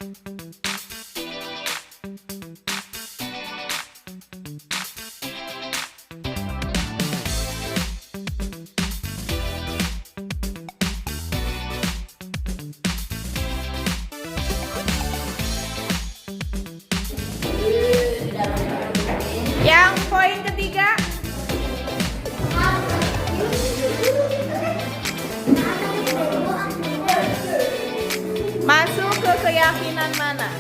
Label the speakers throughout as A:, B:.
A: Yang poin ketiga, masuk ke keyakinan mana?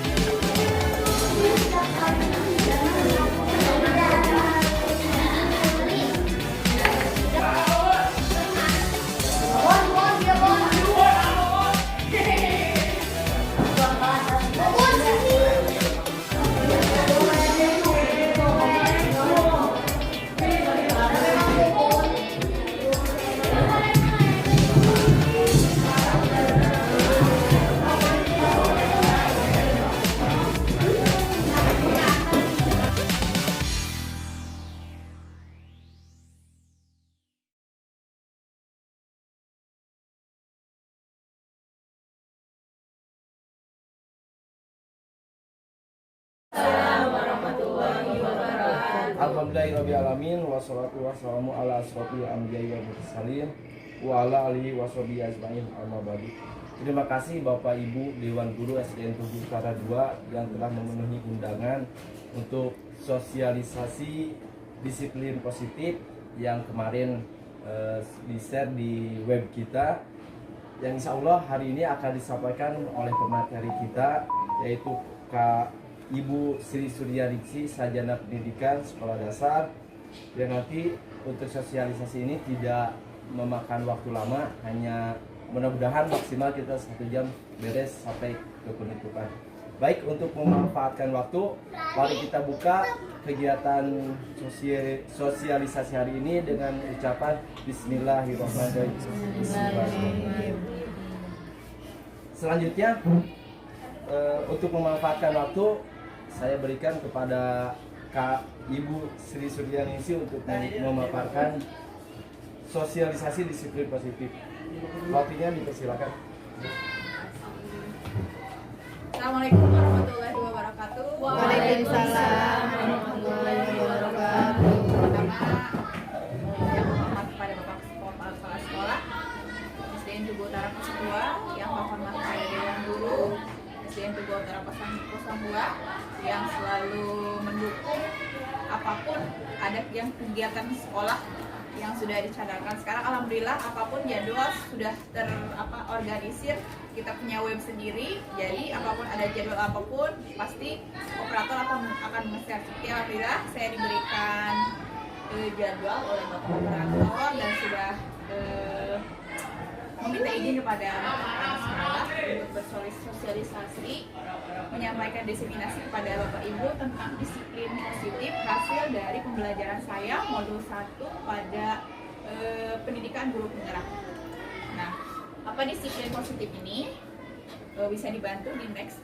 B: Alhamdulillahirrahmanirrahim. Wassalatu wassalamu ala asrofil anbiya'i wal mursalin wa ala alihi washabihi ajmain. Amma ba'du. Terima kasih Bapak Ibu Dewan Guru SDN Tugu Utara 2 yang telah memenuhi undangan untuk sosialisasi disiplin positif yang kemarin di-share di web kita, yang insya Allah hari ini akan disampaikan oleh pemateri kita, yaitu Kak Ibu Sri Suryaningsih, Sarjana Pendidikan Sekolah Dasar, yang nanti untuk sosialisasi ini tidak memakan waktu lama, hanya mudah-mudahan maksimal kita 1 jam beres sampai ke penutupan. Baik, untuk memanfaatkan waktu, mari kita buka kegiatan sosialisasi hari ini dengan ucapan Bismillahirrahmanirrahim. Selanjutnya, untuk memanfaatkan waktu, saya berikan kepada Kak Ibu Sri Suryaningsih untuk memaparkan sosialisasi disiplin positif. Waktunya dipersilakan.
C: Assalamualaikum warahmatullahi wabarakatuh.
A: Waalaikumsalam warahmatullahi wabarakatuh.
C: Pertama, yang hormat kepada Bapak Kepala Sekolah SDN Tugu Utara 02, yang hormat kepada Dewan Guru SDN Tugu Utara 02 yang selalu mendukung apapun ada yang kegiatan sekolah yang sudah dicadangkan. Sekarang alhamdulillah apapun jadwal sudah terorganisir, kita punya web sendiri, jadi apapun ada jadwal apapun pasti operator akan meng-share. Alhamdulillah saya diberikan jadwal oleh Bapak operator dan sudah meminta izin kepada anak sekolah untuk bersosialisasi, menyampaikan diseminasi kepada Bapak Ibu tentang disiplin positif hasil dari pembelajaran saya modul 1 pada pendidikan guru penggerak. Nah, apa disiplin positif ini? Bisa dibantu di next.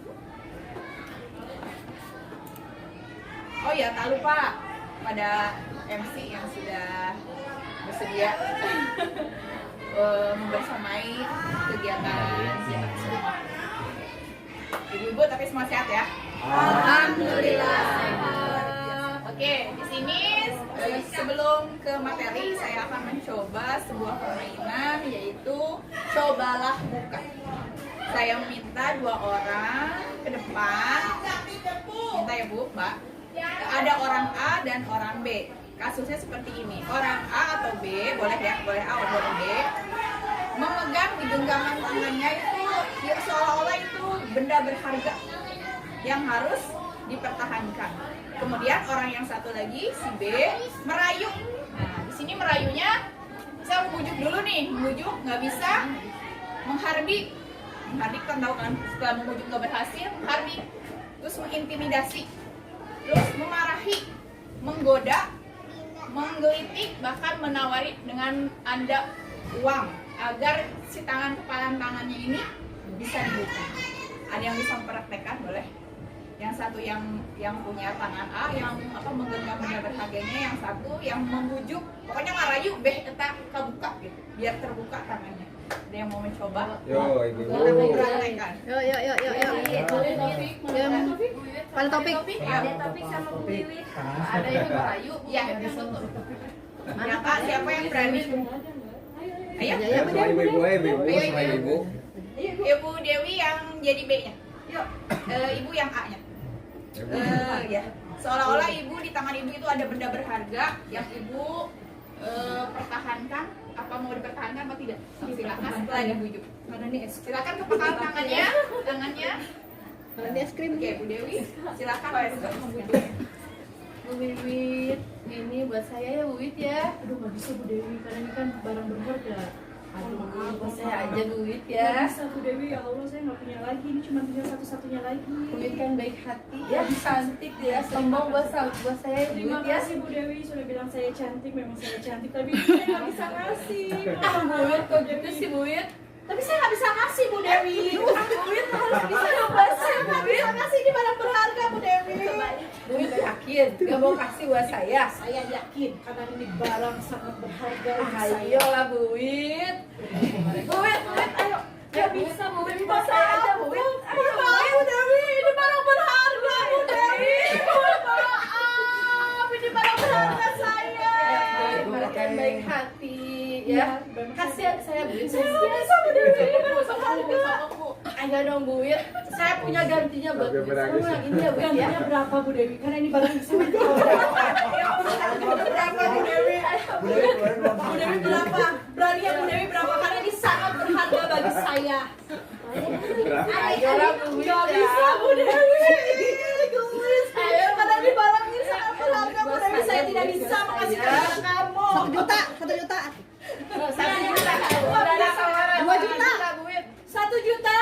C: Oh ya, tak lupa pada MC yang sudah bersedia membersamai kegiatan tersebut. Ibu-ibu tapi semua sehat ya?
A: Alhamdulillah.
C: Oke, di sini sebelum ke materi saya akan mencoba sebuah permainan, yaitu cobalah buka. Saya minta 2 orang ke depan. Minta ya Bu, Mbak. Ada orang A dan orang B. Kasusnya seperti ini, orang A atau B, boleh ya, boleh A atau boleh B, memegang di genggaman tangannya itu ya, seolah-olah itu benda berharga yang harus dipertahankan. Kemudian orang yang satu lagi, si B, merayu. Nah, di sini merayunya bisa membujuk dulu nih, membujuk nggak bisa, menghardik. Menghardik kan tahu kan, setelah membujuk nggak berhasil, menghardik, terus mengintimidasi, terus memarahi, menggoda, menggelitik, bahkan menawari dengan Anda uang agar si kepalan tangannya ini bisa dibuka. Ada yang bisa mempraktekkan, boleh? Yang satu yang punya tangan A, yang menggenggam benda berharganya, yang satu yang membujuk, pokoknya ngarayu beh eta kabuka gitu, biar terbuka tangannya. Ada yang mau mencoba?
B: Yo, ibu.
C: Boleh mempraktekkan.
A: Yuk. Pada topik.
C: Ada Taufik sama Bu Wiwit. Ada yang Bayu. Ya, mana Kak? Siapa yang berani? Ayo.
B: Ibu.
C: Ibu Dewi yang jadi B-nya. Yuk. Ibu yang A-nya. Ya. Seolah-olah ibu di tangan ibu itu ada benda berharga yang ibu pertahankan. Apa mau dipertahankan atau tidak? Silakan setelah dibujuk. Silakan kepala tangannya.
A: Ada es krim.
C: Oke, Bu Dewi, silakan untuk membujuk.
D: Bu Wiwit, ini buat saya ya Bu Wiwit ya. Aduh nggak bisa Bu Dewi, karena ini kan barang berharga. Aduh, buat saya aja Bu Wiwit ya.
E: Nggak bisa Bu Dewi, ya Allah saya nggak punya lagi, ini cuma tinggal satu-satunya lagi.
D: Bu Wiwit kan baik hati ya, cantik ya, sombong buat saya ya Bu
E: Terima
D: Wiwit ya.
E: kasih Bu Dewi sudah bilang saya cantik, memang saya cantik, tapi saya nggak bisa ngasih.
D: Ah Bu Wiwit kok gitu sih Bu Wiwit?
E: Tapi saya nggak bisa ngasih Bu Dewi. Bu Wiwit harus bisa ngasih. Saya nggak bisa ngasih di barang berharga Bu Dewi.
D: Bu Wiwit yakin gak mau kasih buat saya?
E: Saya yakin karena ini barang sangat berharga.
D: Ayolah Bu Wiwit. Bu Wiwit, ayo. Gak bisa Bu Wiwit, buat saya aja Bu Wiwit. Ayo
E: Bu Dewi, ini barang berharga Bu Dewi. Maaf, ini barang berharga saya.
D: Kan baik hati ya. Kasihan saya Bu Wiwit.
E: Saya nggak bisa Bu Dewi, ini barang berharga.
D: Ayo dong Bu Wiwit. Saya punya gantinya buat Bu Wiwit. Saya mau yang ini ya Bu Wiwit ya.
E: Gantinya berapa Bu Dewi? Karena ini barang yang sangat berapa Bu Dewi? Bu Dewi berapa? Berani ya Bu Dewi berapa? Karena ini sangat berharga bagi saya.
D: Ayolah Bu Wiwit
E: Gak
D: ya.
E: bisa Bu Dewi. Ayo, karena ini barang ini sangat berharga Bu Dewi. Saya tidak bisa mengasihkan kepada kamu.
A: 1 juta, 1 juta.
D: 1 juta. Udah ada tawaran
A: 2 juta.
D: Bu Wiwit.
E: 1 juta?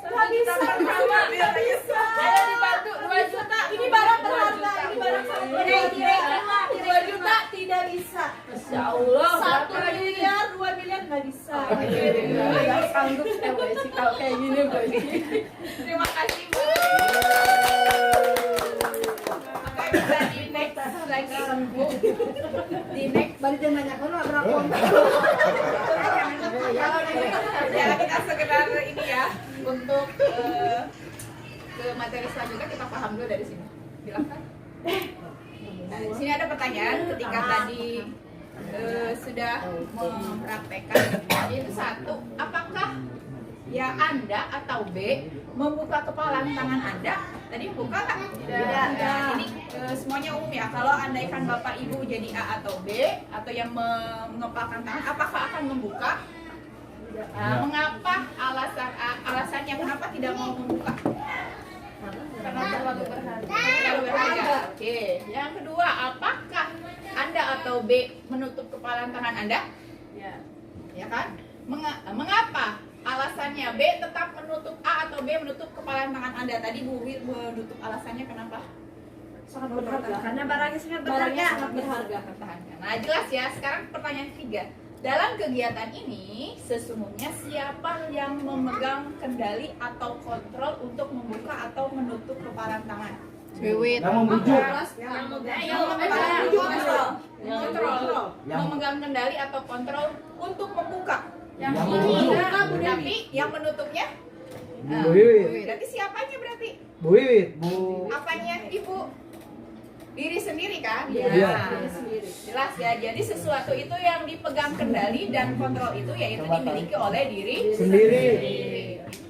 E: Gak bisa pertama. Gak bisa.
D: Ayo dibantu 2 juta.
E: Ini barang berharga. Ini barang sangat berharga. 2 juta tidak bisa.
D: Masya Allah.
E: 1 miliar, 2 miliar nggak bisa.
D: Gak sanggup saya Bu Eci kalau kayak gini Bu Eci.
C: Terima kasih Bu. Oke, bisa di next lagi Bu. Di next.
A: Balik dia nanya kono berapa?
C: Ya kita sekedar ini ya untuk ke materi selanjutnya kita paham dulu dari sini. Silakan. Nah, di sini ada pertanyaan ketika tadi sudah mempraktekkan yaitu 1, apakah ya Anda atau B membuka kepalan tangan Anda? Tadi buka nggak? Tidak. Nah, ini semuanya umum ya. Kalau andaikan Bapak Ibu jadi A atau B atau yang mengepalkan tangan, apakah akan membuka? Mengapa alasannya kenapa tidak mau membuka? Karena terlalu berharga. Oke. Yang kedua, apakah Anda atau B menutup kepalan tangan Anda?
D: Ya.
C: Ya kan? Mengapa alasannya B tetap menutup A atau B menutup kepalan tangan Anda? Tadi Bu Wiwit menutup alasannya kenapa?
E: Sangat berharga.
A: Karena barangnya sangat
E: Barangnya
A: berharga.
E: sangat berharga.
C: Pertahankan. Nah, jelas ya. Sekarang pertanyaan ketiga. Dalam kegiatan ini, sesungguhnya siapa yang memegang kendali atau kontrol untuk membuka atau menutup kepalan tangan?
A: Wiwit.
B: Yang membujuk.
C: Kontrol. Memegang kendali atau kontrol untuk membuka.
B: Yang membujuk.
C: Tapi yang menutupnya?
B: Bu Wiwit.
C: Berarti siapanya berarti?
B: Bu Wiwit. Bu.
C: Apanya Ibu? Diri sendiri kan?
B: Iya.
C: Jelas ya. Jadi sesuatu itu yang dipegang kendali dan kontrol itu yaitu dimiliki oleh diri
B: Sendiri.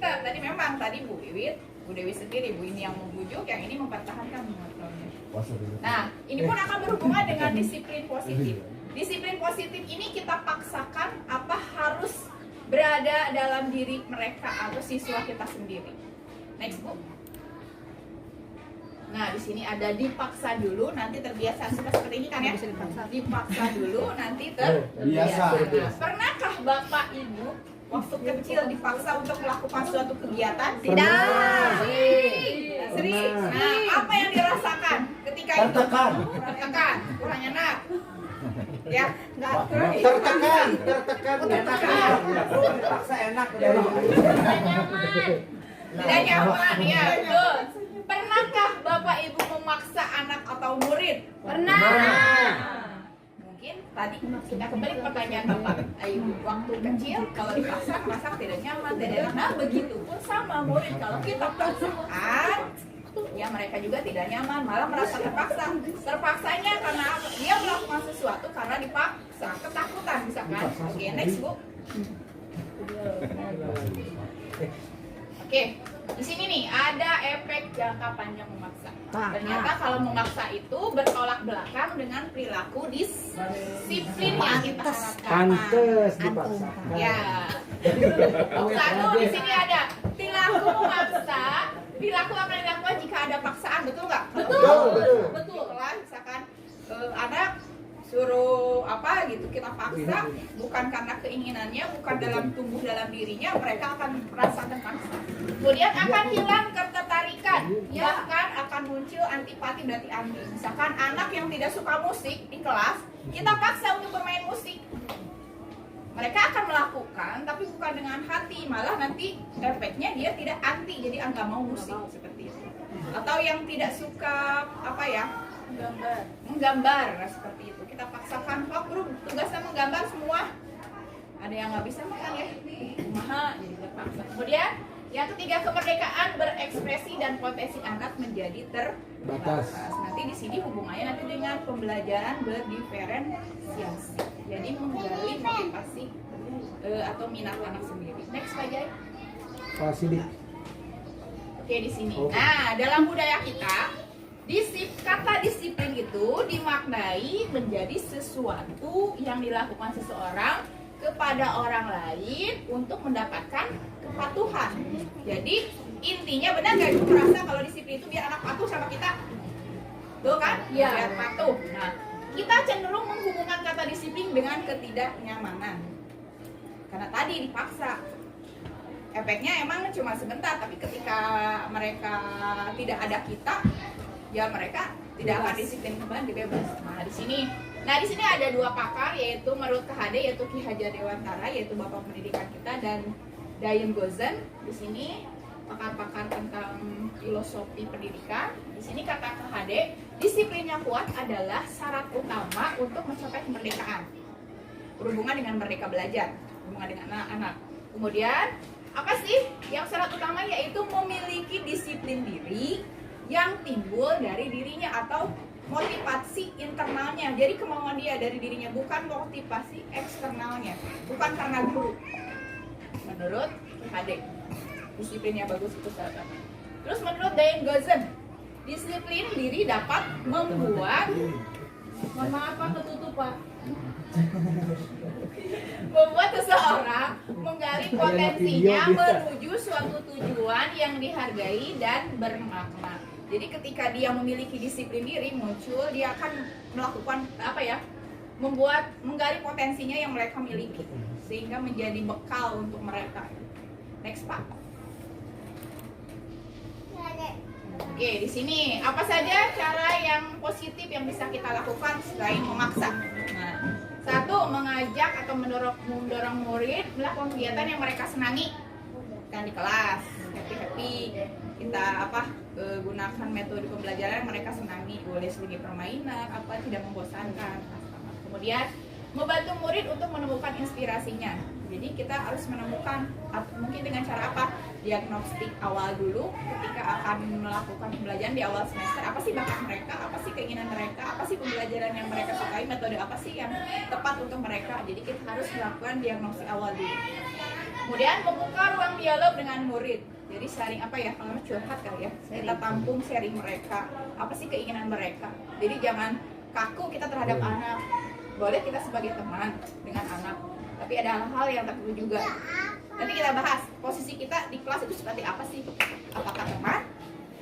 C: Nah, tadi memang tadi Bu Wiwit, Bu Dewi sendiri, Bu ini yang membujuk, yang ini mempertahankan mengontrolnya. Nah, ini pun akan berhubungan dengan disiplin positif. Disiplin positif ini kita paksakan apa harus berada dalam diri mereka atau siswa kita sendiri. Next Bu. Nah, di sini ada dipaksa dulu, nanti terbiasa. Suka seperti ini kan ya? Dipaksa dulu, nanti terbiasa. Nah, pernahkah Bapak Ibu waktu kecil dipaksa untuk melakukan suatu kegiatan?
A: Tidak.
C: Sering. Nah, apa yang dirasakan ketika itu? Tertekan. Kurang enak. Ya, nggak
F: Tertekan.
B: Paksa enak.
C: tidak nyaman, ya betul. Pernahkah Bapak Ibu memaksa anak atau murid?
A: Pernah.
C: Mungkin tadi kita kembali ke pertanyaan Bapak. Ayo, waktu kecil kalau dipaksa merasa tidak nyaman, tidak enak. Nah, begitupun sama murid kalau kita paksakan, ya mereka juga tidak nyaman, malah merasa terpaksa. Terpaksanya karena dia melakukan sesuatu karena dipaksa, ketakutan misalkan. Oke, next Bu. Oke, di sini nih ada efek jangka panjang memaksa. Ternyata kalau memaksa itu bertolak belakang dengan perilaku disiplin yang kita harapkan.
F: Pantes dipaksakan.
C: Ya. Satu di sini ada perilaku memaksa. Perilaku akan dilakukan jika ada paksaan, betul nggak? Betul lah, misalkan anak suruh apa gitu kita paksa, bukan karena keinginannya, bukan dalam tumbuh dalam dirinya, mereka akan merasa terpaksa. Kemudian akan hilang ketertarikan, bahkan akan muncul antipati, berarti anti. Misalkan anak yang tidak suka musik di kelas, kita paksa untuk bermain musik, mereka akan melakukan tapi bukan dengan hati, malah nanti efeknya dia tidak anti, jadi nggak mau musik seperti itu. Atau yang tidak suka apa ya, menggambar seperti itu, kita paksakan, oh guru tugasnya menggambar semua, ada yang nggak bisa makan ya, jadi terpaksa. Kemudian yang ketiga, kemerdekaan berekspresi dan potensi anak menjadi terbatas. Nanti di sini hubungannya nanti dengan pembelajaran berdiferensiasi, jadi menggali motivasi atau minat anak sendiri. Next Pak Jai.
F: Pak Sidik.
C: Oke, di sini. Nah, dalam budaya kita, kata disiplin itu dimaknai menjadi sesuatu yang dilakukan seseorang kepada orang lain untuk mendapatkan kepatuhan. Jadi intinya benar nggak Ibu merasa kalau disiplin itu biar anak patuh sama kita? Tuh kan? Ya. Biar patuh. Nah, kita cenderung menghubungkan kata disiplin dengan ketidaknyamanan. Karena tadi dipaksa. Efeknya emang cuma sebentar, tapi ketika mereka tidak ada kita, ya mereka tidak akan disiplin kembali, bebas. Nah di sini ada dua pakar, yaitu menurut KHD, yaitu Ki Hajar Dewantara, yaitu Bapak Pendidikan kita, dan Dayan Gozen. Di sini pakar-pakar tentang filosofi pendidikan. Di sini kata KHD, disiplin yang kuat adalah syarat utama untuk mencapai kemerdekaan. Berhubungan dengan merdeka belajar, berhubungan dengan anak-anak. Kemudian apa sih yang syarat utama, yaitu memiliki disiplin diri yang timbul dari dirinya atau motivasi internalnya. Jadi kemauan dia dari dirinya, bukan motivasi eksternalnya, bukan karena guru. Menurut KHD, disiplinnya bagus itu syarat utama. Terus menurut Dayan Gozen, disiplin diri dapat membuat, mohon maaf Pak, ketutup Pak, membuat seseorang menggali potensinya menuju suatu tujuan yang dihargai dan bermakna. Jadi ketika dia memiliki disiplin diri muncul, dia akan melakukan apa ya, menggali potensinya yang mereka miliki sehingga menjadi bekal untuk mereka. Next Pak. Oke, di sini apa saja cara yang positif yang bisa kita lakukan selain memaksa? Nah, satu, mengajak atau mendorong murid melakukan kegiatan yang mereka senangi. Kan di kelas, happy-happy, kita gunakan metode pembelajaran yang mereka senangi, boleh sebagai permainan, tidak membosankan. Kemudian membantu murid untuk menemukan inspirasinya. Jadi kita harus menemukan, mungkin dengan cara apa? Diagnostik awal dulu ketika akan melakukan pembelajaran di awal semester. Apa sih bakat mereka? Apa sih keinginan mereka? Apa sih pembelajaran yang mereka sukai? Metode apa sih yang tepat untuk mereka? Jadi kita harus melakukan diagnostik awal dulu. Kemudian membuka ruang dialog dengan murid. Jadi sharing apa ya? Kalau curhat kali ya. Kita tampung sharing mereka. Apa sih keinginan mereka? Jadi jangan kaku kita terhadap anak. Boleh kita sebagai teman dengan anak, tapi ada hal-hal yang tak perlu juga. Nanti kita bahas posisi kita di kelas itu seperti apa sih? Apakah teman?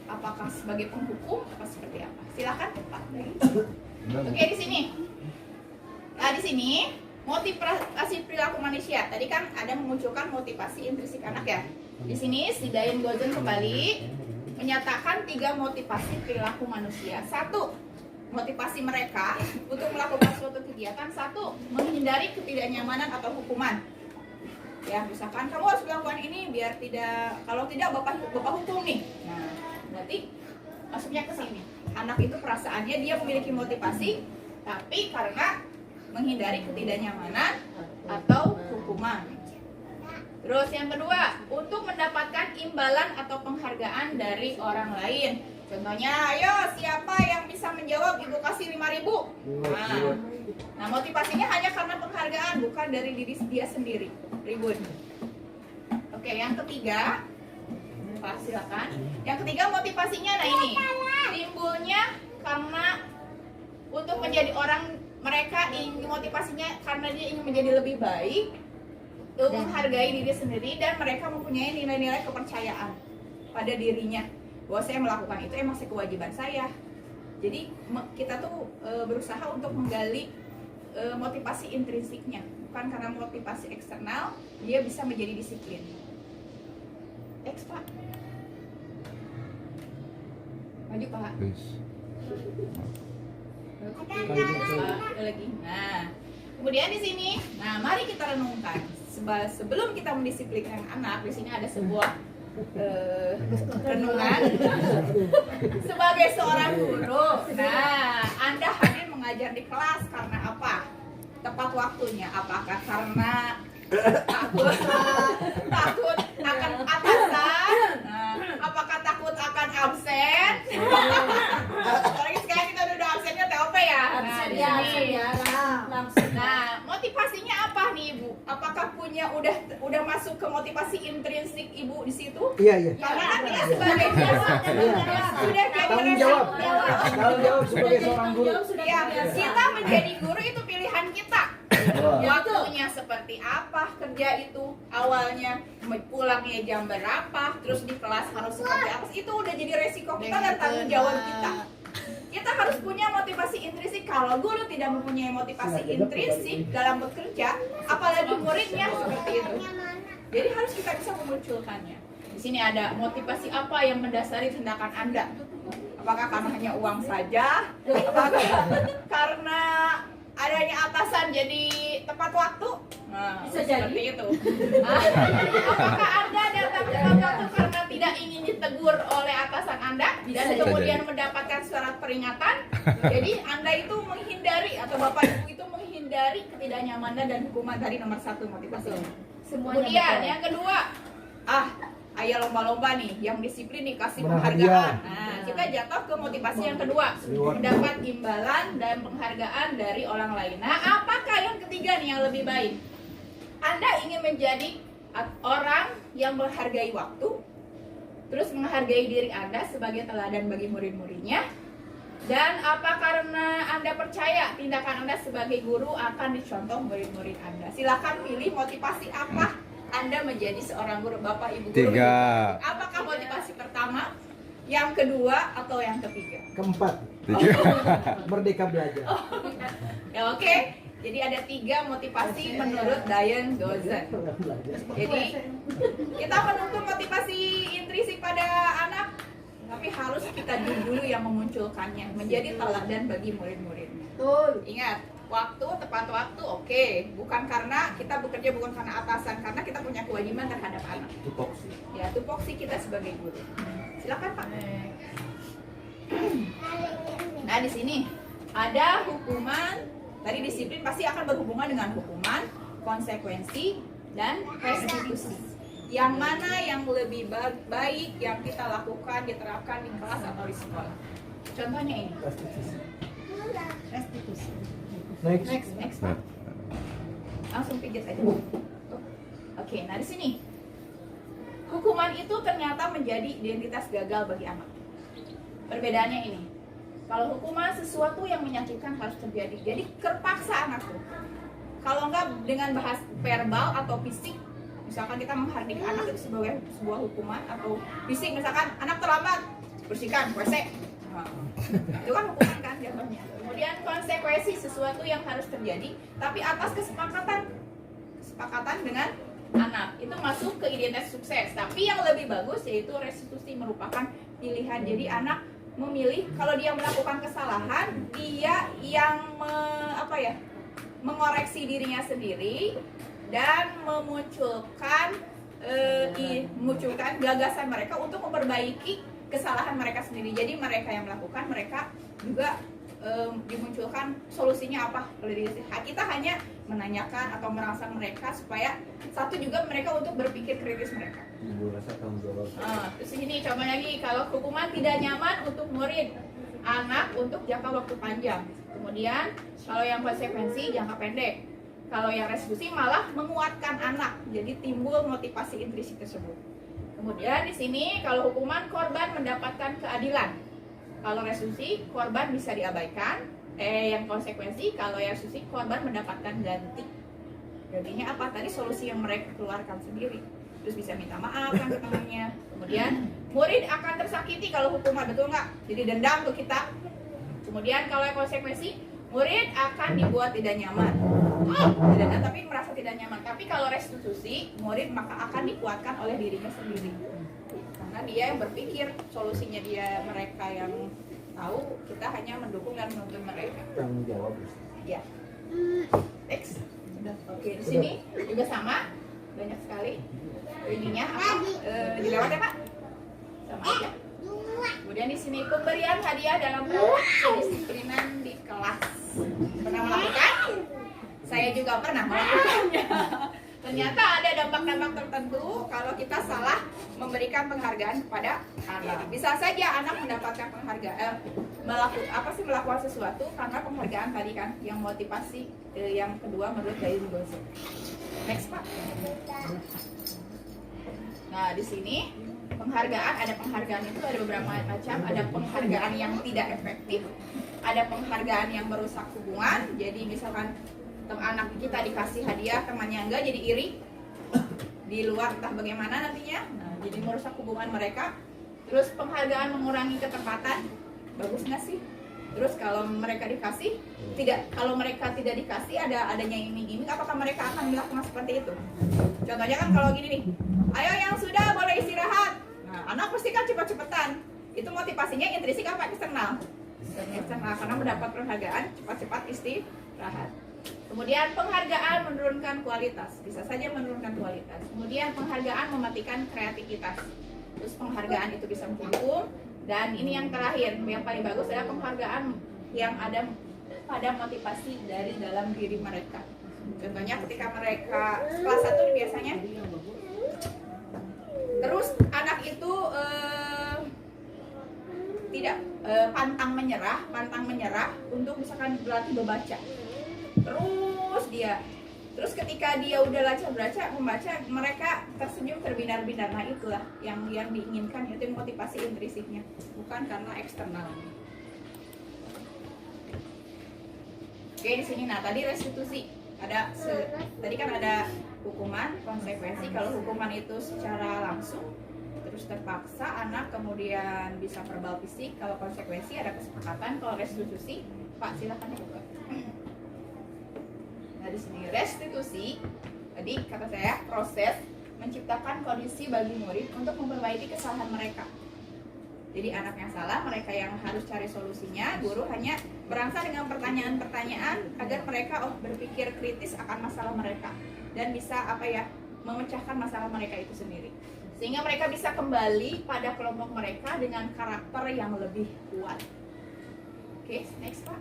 C: Apakah sebagai penghukum? Apa seperti apa? Silakan Pak. Oke, di sini. Nah, di sini motivasi perilaku manusia. Tadi kan ada memunculkan motivasi intrinsik anak ya. Di sini si Dayan Gozen kembali menyatakan 3 motivasi perilaku manusia. 1, motivasi mereka untuk melakukan suatu kegiatan. 1, menghindari ketidaknyamanan atau hukuman. Ya, misalkan kamu harus melakukan ini biar tidak, kalau tidak bapak hukum nih. Nah, berarti masuknya ke sini. Anak itu perasaannya dia memiliki motivasi, tapi karena menghindari ketidaknyamanan atau hukuman. Terus yang kedua, untuk mendapatkan imbalan atau penghargaan dari orang lain. Contohnya, ayo siapa yang bisa menjawab ibu kasih 5.000? Nah, motivasinya hanya karena penghargaan, bukan dari diri dia sendiri. Ribut. Oke, yang ketiga, Pak, silakan. Yang ketiga motivasinya, nah ini timbulnya karena untuk menjadi orang, mereka ingin motivasinya karena dia ingin menjadi lebih baik, menghargai diri sendiri, dan mereka mempunyai nilai-nilai kepercayaan pada dirinya bahwa saya melakukan itu emang kewajiban saya. Jadi kita tuh berusaha untuk menggali motivasi intrinsiknya, bukan karena motivasi eksternal dia bisa menjadi disiplin. Pak, maju Pak. Lagi. Nah, kemudian di sini, nah mari kita renungkan. Sebelum kita mendisiplinkan anak, di sini ada sebuah renungan sebagai seorang guru. Nah, Anda hadir mengajar di kelas karena apa? Tepat waktunya. Apakah karena takut akan atasan? Nah, apakah takut akan absen? Apalagi sekarang kita udah absennya TOP ya. Nah, motivasinya apa nih Ibu? Apakah punya udah masuk ke motivasi intrinsik Ibu di situ?
F: Iya.
C: Karena kan dia sebagai sudah jadi
F: Tanggung jawab sebagai seorang guru.
C: Ya, kita menjadi guru itu pilihan kita. Waktunya seperti apa kerja itu, awalnya pulangnya jam berapa, terus di kelas harus seperti apa, itu udah jadi resiko kita dan tanggung jawab kita. Kita harus punya motivasi intrinsik. Kalau guru tidak mempunyai motivasi intrinsik dalam bekerja, apalagi muridnya seperti itu. Jadi harus kita bisa memunculkannya. Di sini ada motivasi apa yang mendasari tindakan Anda? Apakah karena hanya uang saja? Apakah karena adanya atasan jadi tepat waktu? Nah, bisa seperti itu. Apakah Anda datang tepat waktu karena tidak ingin ditegur oleh atasan Anda dan kemudian mendapatkan surat peringatan? Jadi Anda itu menghindari, atau Bapak Ibu itu menghindari ketidaknyamanan dan hukuman dari nomor 1 motivasi. Kemudian yang kedua, ayo lomba-lomba nih, yang disiplin dikasih penghargaan. Nah, kita jatuh ke motivasi yang kedua, mendapat imbalan dan penghargaan dari orang lain. Nah, apakah yang ketiga nih yang lebih baik? Anda ingin menjadi orang yang menghargai waktu, terus menghargai diri Anda sebagai teladan bagi murid-muridnya, dan apa karena Anda percaya tindakan Anda sebagai guru akan dicontoh murid-murid Anda? Silakan pilih motivasi apa Anda menjadi seorang guru, Bapak Ibu guru.
G: 3.
C: Apakah motivasi pertama, yang kedua, atau yang ketiga?
F: Keempat. Merdeka belajar.
C: Ya, oke. Jadi ada 3 motivasi menurut Diane Dozen. Jadi kita menuntut motivasi intrinsik pada anak, tapi harus kita dulu yang memunculkannya, menjadi teladan bagi murid-muridnya. Ingat, waktu, tepat waktu, oke. Bukan karena kita bekerja, bukan karena atasan, karena kita punya kewajiban terhadap anak.
B: Tupoksi.
C: Ya, tupoksi kita sebagai guru. Silakan Pak. Nah, di sini ada hukuman. Tadi disiplin pasti akan berhubungan dengan hukuman, konsekuensi, dan restitusi. Yang mana yang lebih baik yang kita lakukan, diterapkan di kelas atau di sekolah? Contohnya ini. Restitusi. Next. Langsung pijat aja. Oke, nah di sini hukuman itu ternyata menjadi identitas gagal bagi anak. Perbedaannya ini. Kalau hukuman sesuatu yang menyakitkan harus terjadi, jadi terpaksa anak tuh. Kalau enggak dengan bahas verbal atau fisik, misalkan kita menghardik anak itu sebagai sebuah hukuman, atau fisik misalkan anak terlambat, bersihkan WC. Nah, itu kan hukuman kan jatuhnya. Kemudian konsekuensi sesuatu yang harus terjadi, tapi atas kesepakatan dengan anak, itu masuk ke identitas sukses. Tapi yang lebih bagus yaitu restitusi, merupakan pilihan. Jadi anak memilih, kalau dia melakukan kesalahan, dia yang mengoreksi dirinya sendiri dan memunculkan gagasan mereka untuk memperbaiki kesalahan mereka sendiri. Jadi mereka yang melakukan, mereka juga dimunculkan solusinya apa. Kalau kita hanya menanyakan atau merangsang mereka supaya satu juga mereka untuk berpikir kritis mereka.
F: Ibu rasa tanggung jawab.
C: Terus ini coba lagi, kalau hukuman tidak nyaman untuk murid, anak untuk jangka waktu panjang. Kemudian kalau yang konsekuensi jangka pendek. Kalau yang restitusi malah menguatkan anak, jadi timbul motivasi intrinsik tersebut. Kemudian di sini kalau hukuman korban mendapatkan keadilan. Kalau restitusi korban bisa diabaikan. Yang konsekuensi kalau yang restitusi korban mendapatkan ganti. Gantinya apa? Tadi solusi yang mereka keluarkan sendiri. Terus bisa minta maaf kan ke temannya. Kemudian murid akan tersakiti kalau hukuman, betul nggak? Jadi dendam tuh kita. Kemudian kalau yang konsekuensi murid akan dibuat tidak nyaman. Tidak, tapi merasa tidak nyaman. Tapi kalau restitusi, murid maka akan dikuatkan oleh dirinya sendiri. Karena dia yang berpikir, solusinya dia, mereka yang tahu, kita hanya mendukung dan menuntun mereka.
F: Tanggung jawab.
C: Ya. Next. Oke, di sini juga sama, banyak sekali. Ininya apa? Dilewat ya Pak? Sama aja. Kemudian di sini pemberian hadiah dalam kedisiplinan di kelas. Pernah melakukan? Saya juga pernah melakukannya. Ternyata ada dampak-dampak tertentu kalau kita salah memberikan penghargaan kepada anak. Bisa saja anak mendapatkan penghargaan, melakukan sesuatu karena penghargaan tadi kan, yang motivasi yang kedua menurut Dai Gozo. Next Pak. Nah di sini penghargaan, ada penghargaan itu ada beberapa macam. Ada penghargaan yang tidak efektif, ada penghargaan yang merusak hubungan. Jadi misalkan anak kita dikasih hadiah, temannya enggak, jadi iri di luar entah bagaimana nantinya. Nah, jadi merusak hubungan mereka. Terus penghargaan mengurangi ketepatan, bagus nggak sih? Terus kalau mereka dikasih, kalau mereka tidak dikasih, adanya iming-iming, apakah mereka akan melakukan seperti itu? Contohnya kan kalau gini nih, ayo yang sudah boleh istirahat. Nah, anak pasti kan cepat-cepatan. Itu motivasinya intrinsik apa? Eksternal. Eksternal, karena mendapat penghargaan cepat-cepat istirahat. Kemudian penghargaan menurunkan kualitas, bisa saja menurunkan kualitas. Kemudian penghargaan mematikan kreativitas. Terus penghargaan itu bisa menghukum. Dan ini yang terakhir, yang paling bagus adalah penghargaan yang ada pada motivasi dari dalam diri mereka. Contohnya ketika mereka kelas 1 biasanya, terus anak itu tidak pantang menyerah untuk misalkan berlatih membaca. Terus ketika dia udah membaca, mereka tersenyum terbinar-binar. Nah itulah yang diinginkan, itu motivasi intrinsiknya, bukan karena eksternal. Oke, di sini nah tadi restitusi tadi kan ada hukuman, konsekuensi. Kalau hukuman itu secara langsung terus terpaksa anak kemudian bisa verbal fisik. Kalau konsekuensi ada kesepakatan. Kalau restitusi, Pak silakan dibuka. Nah di sini restitusi, tadi kata saya proses menciptakan kondisi bagi murid untuk memperbaiki kesalahan mereka. Jadi anak yang salah, mereka yang harus cari solusinya. Guru hanya berangsang dengan pertanyaan-pertanyaan agar mereka berpikir kritis akan masalah mereka dan bisa memecahkan masalah mereka itu sendiri. Sehingga mereka bisa kembali pada kelompok mereka dengan karakter yang lebih kuat. Oke, next Pak.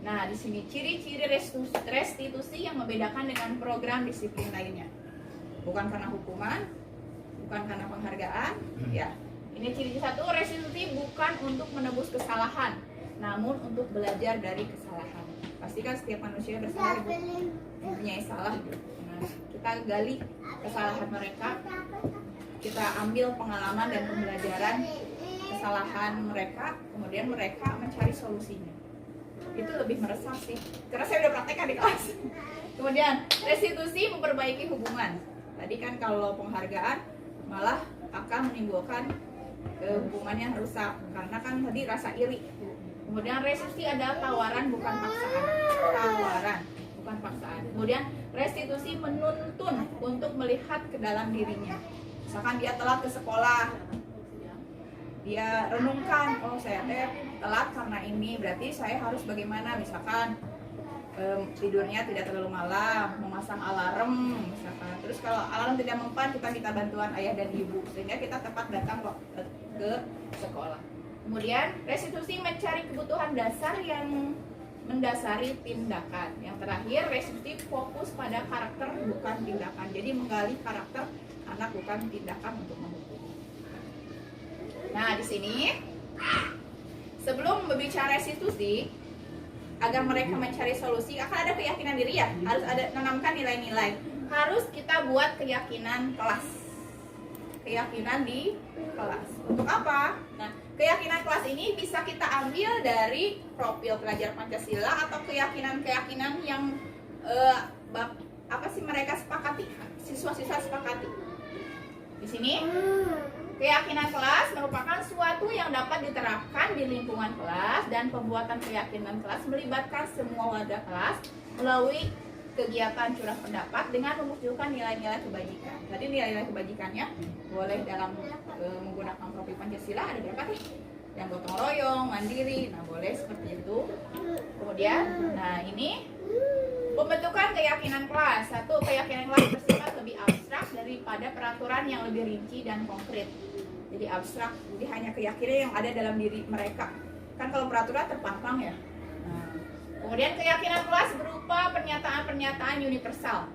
C: Nah, di sini ciri-ciri restitusi yang membedakan dengan program disiplin lainnya. Bukan karena hukuman, bukan karena penghargaan, ya. Ini ciri satu, restitusi bukan untuk menebus kesalahan, namun untuk belajar dari kesalahan. Pastikan setiap manusia bersalah, mempunyai salah. Nah, kita gali kesalahan mereka, kita ambil pengalaman dan pembelajaran kesalahan mereka, kemudian mereka mencari solusinya. Itu lebih meresap sih, karena saya udah praktekkan di kelas. Kemudian restitusi memperbaiki hubungan. Tadi kan kalau penghargaan malah akan menimbulkan hubungannya rusak, karena kan tadi rasa iri. Kemudian restitusi adalah tawaran bukan paksaan. Tawaran bukan paksaan. Kemudian restitusi menuntun untuk melihat ke dalam dirinya. Misalkan dia telat ke sekolah, dia renungkan, oh saya telat karena ini, berarti saya harus bagaimana, misalkan tidurnya tidak terlalu malam, memasang alarm misalkan. Terus kalau alarm tidak mempan, kita minta bantuan ayah dan ibu sehingga kita tepat datang ke sekolah. Kemudian restitusi mencari kebutuhan dasar yang mendasari tindakan. Yang terakhir, restitusi fokus pada karakter bukan tindakan. Jadi menggali karakter anak bukan tindakan untuk menghukum. Nah, di sini sebelum berbicara restitusi, agar mereka mencari solusi, akan ada keyakinan diri ya, harus ada menanamkan nilai-nilai. Harus kita buat keyakinan kelas. Keyakinan di kelas. Untuk apa? Nah, keyakinan kelas ini bisa kita ambil dari profil pelajar Pancasila atau keyakinan-keyakinan yang mereka sepakati, siswa-siswa sepakati. Di sini keyakinan kelas merupakan suatu yang dapat diterapkan di lingkungan kelas, dan pembuatan keyakinan kelas melibatkan semua warga kelas melalui kegiatan curah pendapat dengan memunculkan nilai-nilai kebajikan. Tadi nilai-nilai kebajikannya boleh dalam menggunakan profil Pancasila ada berapa nih? Yang gotong royong, mandiri, nah boleh seperti itu. Kemudian, nah ini pembentukan keyakinan kelas. Satu, keyakinan kelas bersifat lebih abstrak daripada peraturan yang lebih rinci dan konkret. Jadi abstrak, jadi hanya keyakinan yang ada dalam diri mereka. Kan kalau peraturan terpampang ya. Nah, kemudian keyakinan kelas berupa pernyataan-pernyataan universal.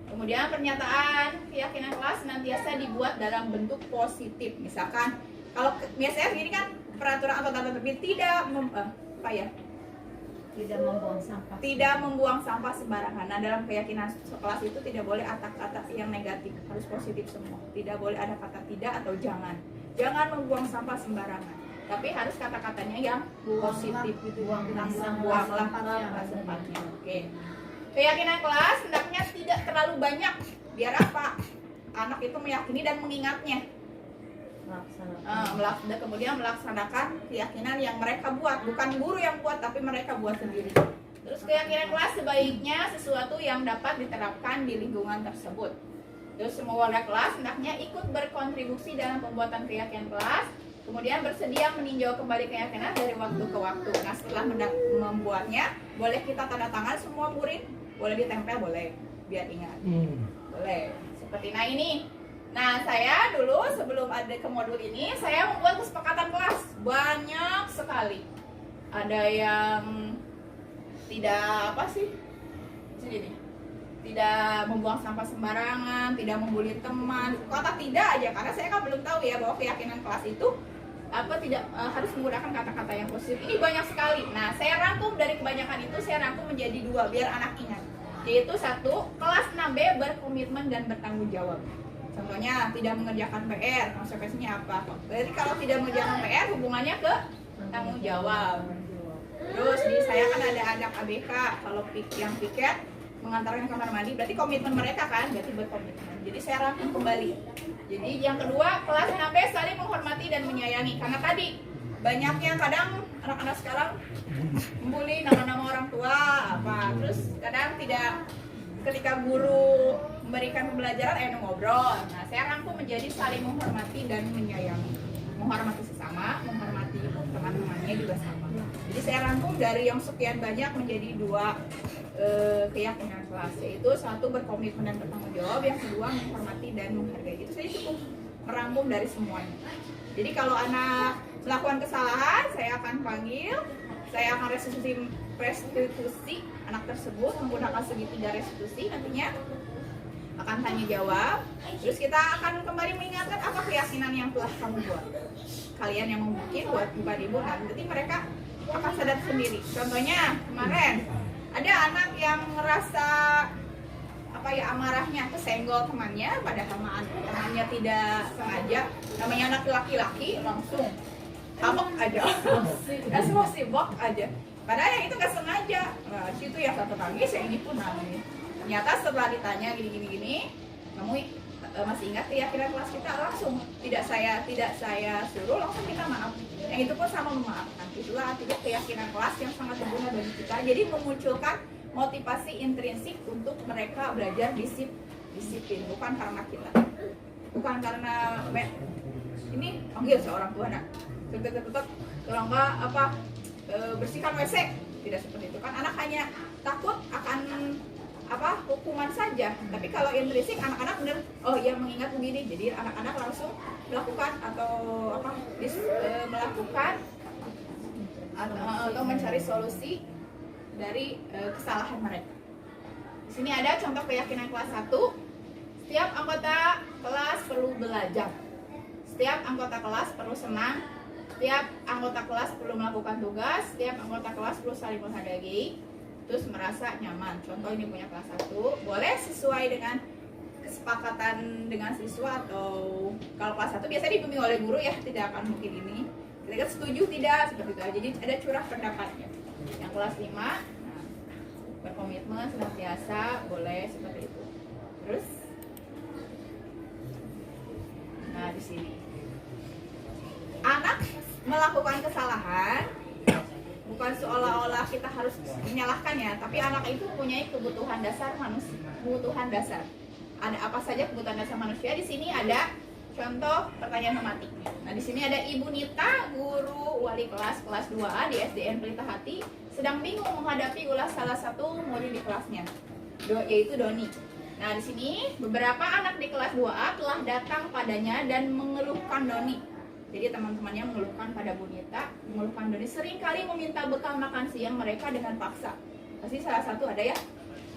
C: Kemudian pernyataan keyakinan kelas senantiasa dibuat dalam bentuk positif. Misalkan kalau biasanya begini kan, peraturan atau tata tertib tidak membuang sampah sembarangan. Nah, dalam keyakinan kelas itu tidak boleh kata-kata yang negatif, harus positif semua. Tidak boleh ada kata tidak atau jangan. Jangan membuang sampah sembarangan. Tapi harus kata-katanya yang positif. Buanglah sampah sempatnya. Oke. Keyakinan kelas hendaknya tidak terlalu banyak. Biar apa? Anak itu meyakini dan mengingatnya. Kemudian melaksanakan keyakinan yang mereka buat, bukan guru yang buat tapi mereka buat sendiri. Terus keyakinan kelas sebaiknya sesuatu yang dapat diterapkan di lingkungan tersebut. Terus semua warga kelas hendaknya ikut berkontribusi dalam pembuatan keyakinan kelas, kemudian bersedia meninjau kembali keyakinan dari waktu ke waktu. Nah, setelah membuatnya, boleh kita tanda tangan semua murid, boleh ditempel, boleh biar ingat, boleh. Seperti nah ini. Nah, saya dulu sebelum ada ke modul ini, saya membuat kesepakatan kelas banyak sekali. Ada yang tidak tidak membuang sampah sembarangan, tidak membuli teman, kata tidak aja, karena saya kan belum tahu ya bahwa keyakinan kelas itu harus menggunakan kata-kata yang positif. Ini banyak sekali. Nah, saya rangkum dari kebanyakan itu, saya rangkum menjadi 2 biar anak ingat. Yaitu 1, kelas 6B berkomitmen dan bertanggung jawab. Contohnya tidak mengerjakan PR, konsekuensinya apa? Berarti kalau tidak mengerjakan PR hubungannya ke tanggung jawab. Terus di saya kan ada anak ABK, kalau yang piket mengantarkan ke kamar mandi, berarti komitmen mereka kan, berarti berkomitmen. Jadi saya rangkum kembali. Jadi yang kedua, kelas 6B saling menghormati dan menyayangi. Karena tadi banyaknya kadang anak-anak sekarang membuli nama-nama orang tua terus kadang tidak, ketika guru memberikan pembelajaran ngobrol. Nah, saya rangkum menjadi saling menghormati dan menyayangi. Menghormati sesama, menghormati teman-temannya juga sama. Jadi saya rangkum dari yang sekian banyak menjadi 2 keyakinan kelas, yaitu 1 berkomitmen dan bertanggung jawab, yang kedua menghormati dan menghargai. Itu saya cukup merangkum dari semuanya. Jadi kalau anak melakukan kesalahan, saya akan panggil, saya akan restitusi anak tersebut menggunakan segitiga restitusi, nantinya akan tanya jawab. Terus kita akan kembali mengingatkan apa keyakinan yang telah kamu buat. Kalian yang mungkin buat ibu, nanti mereka akan sadar sendiri. Contohnya kemarin ada anak yang ngerasa amarahnya kesenggol temannya, padahal temannya tidak sengaja. Namanya anak laki-laki langsung habok aja, emosi bok aja. Padahal yang itu gak sengaja. Nah, situ yang satu nangis, yang ini pun nangis. Ternyata setelah ditanya gini, kamu masih ingat keyakinan kelas kita? Langsung tidak saya suruh, langsung minta maaf. Yang itu pun sama memaafkan. Itulah artinya keyakinan kelas yang sangat berguna bagi kita. Jadi memunculkan motivasi intrinsik untuk mereka belajar disiplin, bukan karena kita, bukan karena ini panggil seorang tua nak, tolong bersihkan WC, tidak seperti itu kan. Anak hanya takut akan hukuman saja. Tapi kalau intrinsik anak-anak benar, oh iya mengingat begini, jadi anak-anak langsung melakukan atau melakukan atau mencari solusi dari kesalahan mereka. Di sini ada contoh keyakinan kelas 1. Setiap anggota kelas perlu belajar. Setiap anggota kelas perlu senang. Setiap anggota kelas perlu melakukan tugas. Setiap anggota kelas perlu saling menghargai, terus merasa nyaman. Contoh ini punya kelas 1. Boleh sesuai dengan kesepakatan dengan siswa, atau kalau kelas 1 biasanya dibimbing oleh guru ya, tidak akan mungkin ini. Kita setuju tidak seperti itu. Jadi ada curah pendapatnya. Yang kelas 5, nah, berkomitmen senantiasa, boleh seperti itu. Terus, nah di sini anak melakukan kesalahan bukan seolah-olah kita harus menyalahkan ya, tapi anak itu mempunyai kebutuhan dasar manusia, kebutuhan dasar. Ada apa saja kebutuhan dasar manusia? Di sini ada contoh pertanyaan mematik. Nah, di sini ada Ibu Nita, guru wali kelas 2A di SDN Pelita Hati, sedang bingung menghadapi ulas salah satu murid di kelasnya, yaitu Doni. Nah, di sini beberapa anak di kelas 2A telah datang padanya dan mengeluhkan Doni. Jadi teman-temannya mengeluhkan pada Bu Nita, mengeluhkan Doni seringkali meminta bekal makan siang mereka dengan paksa. Pasti salah satu ada ya,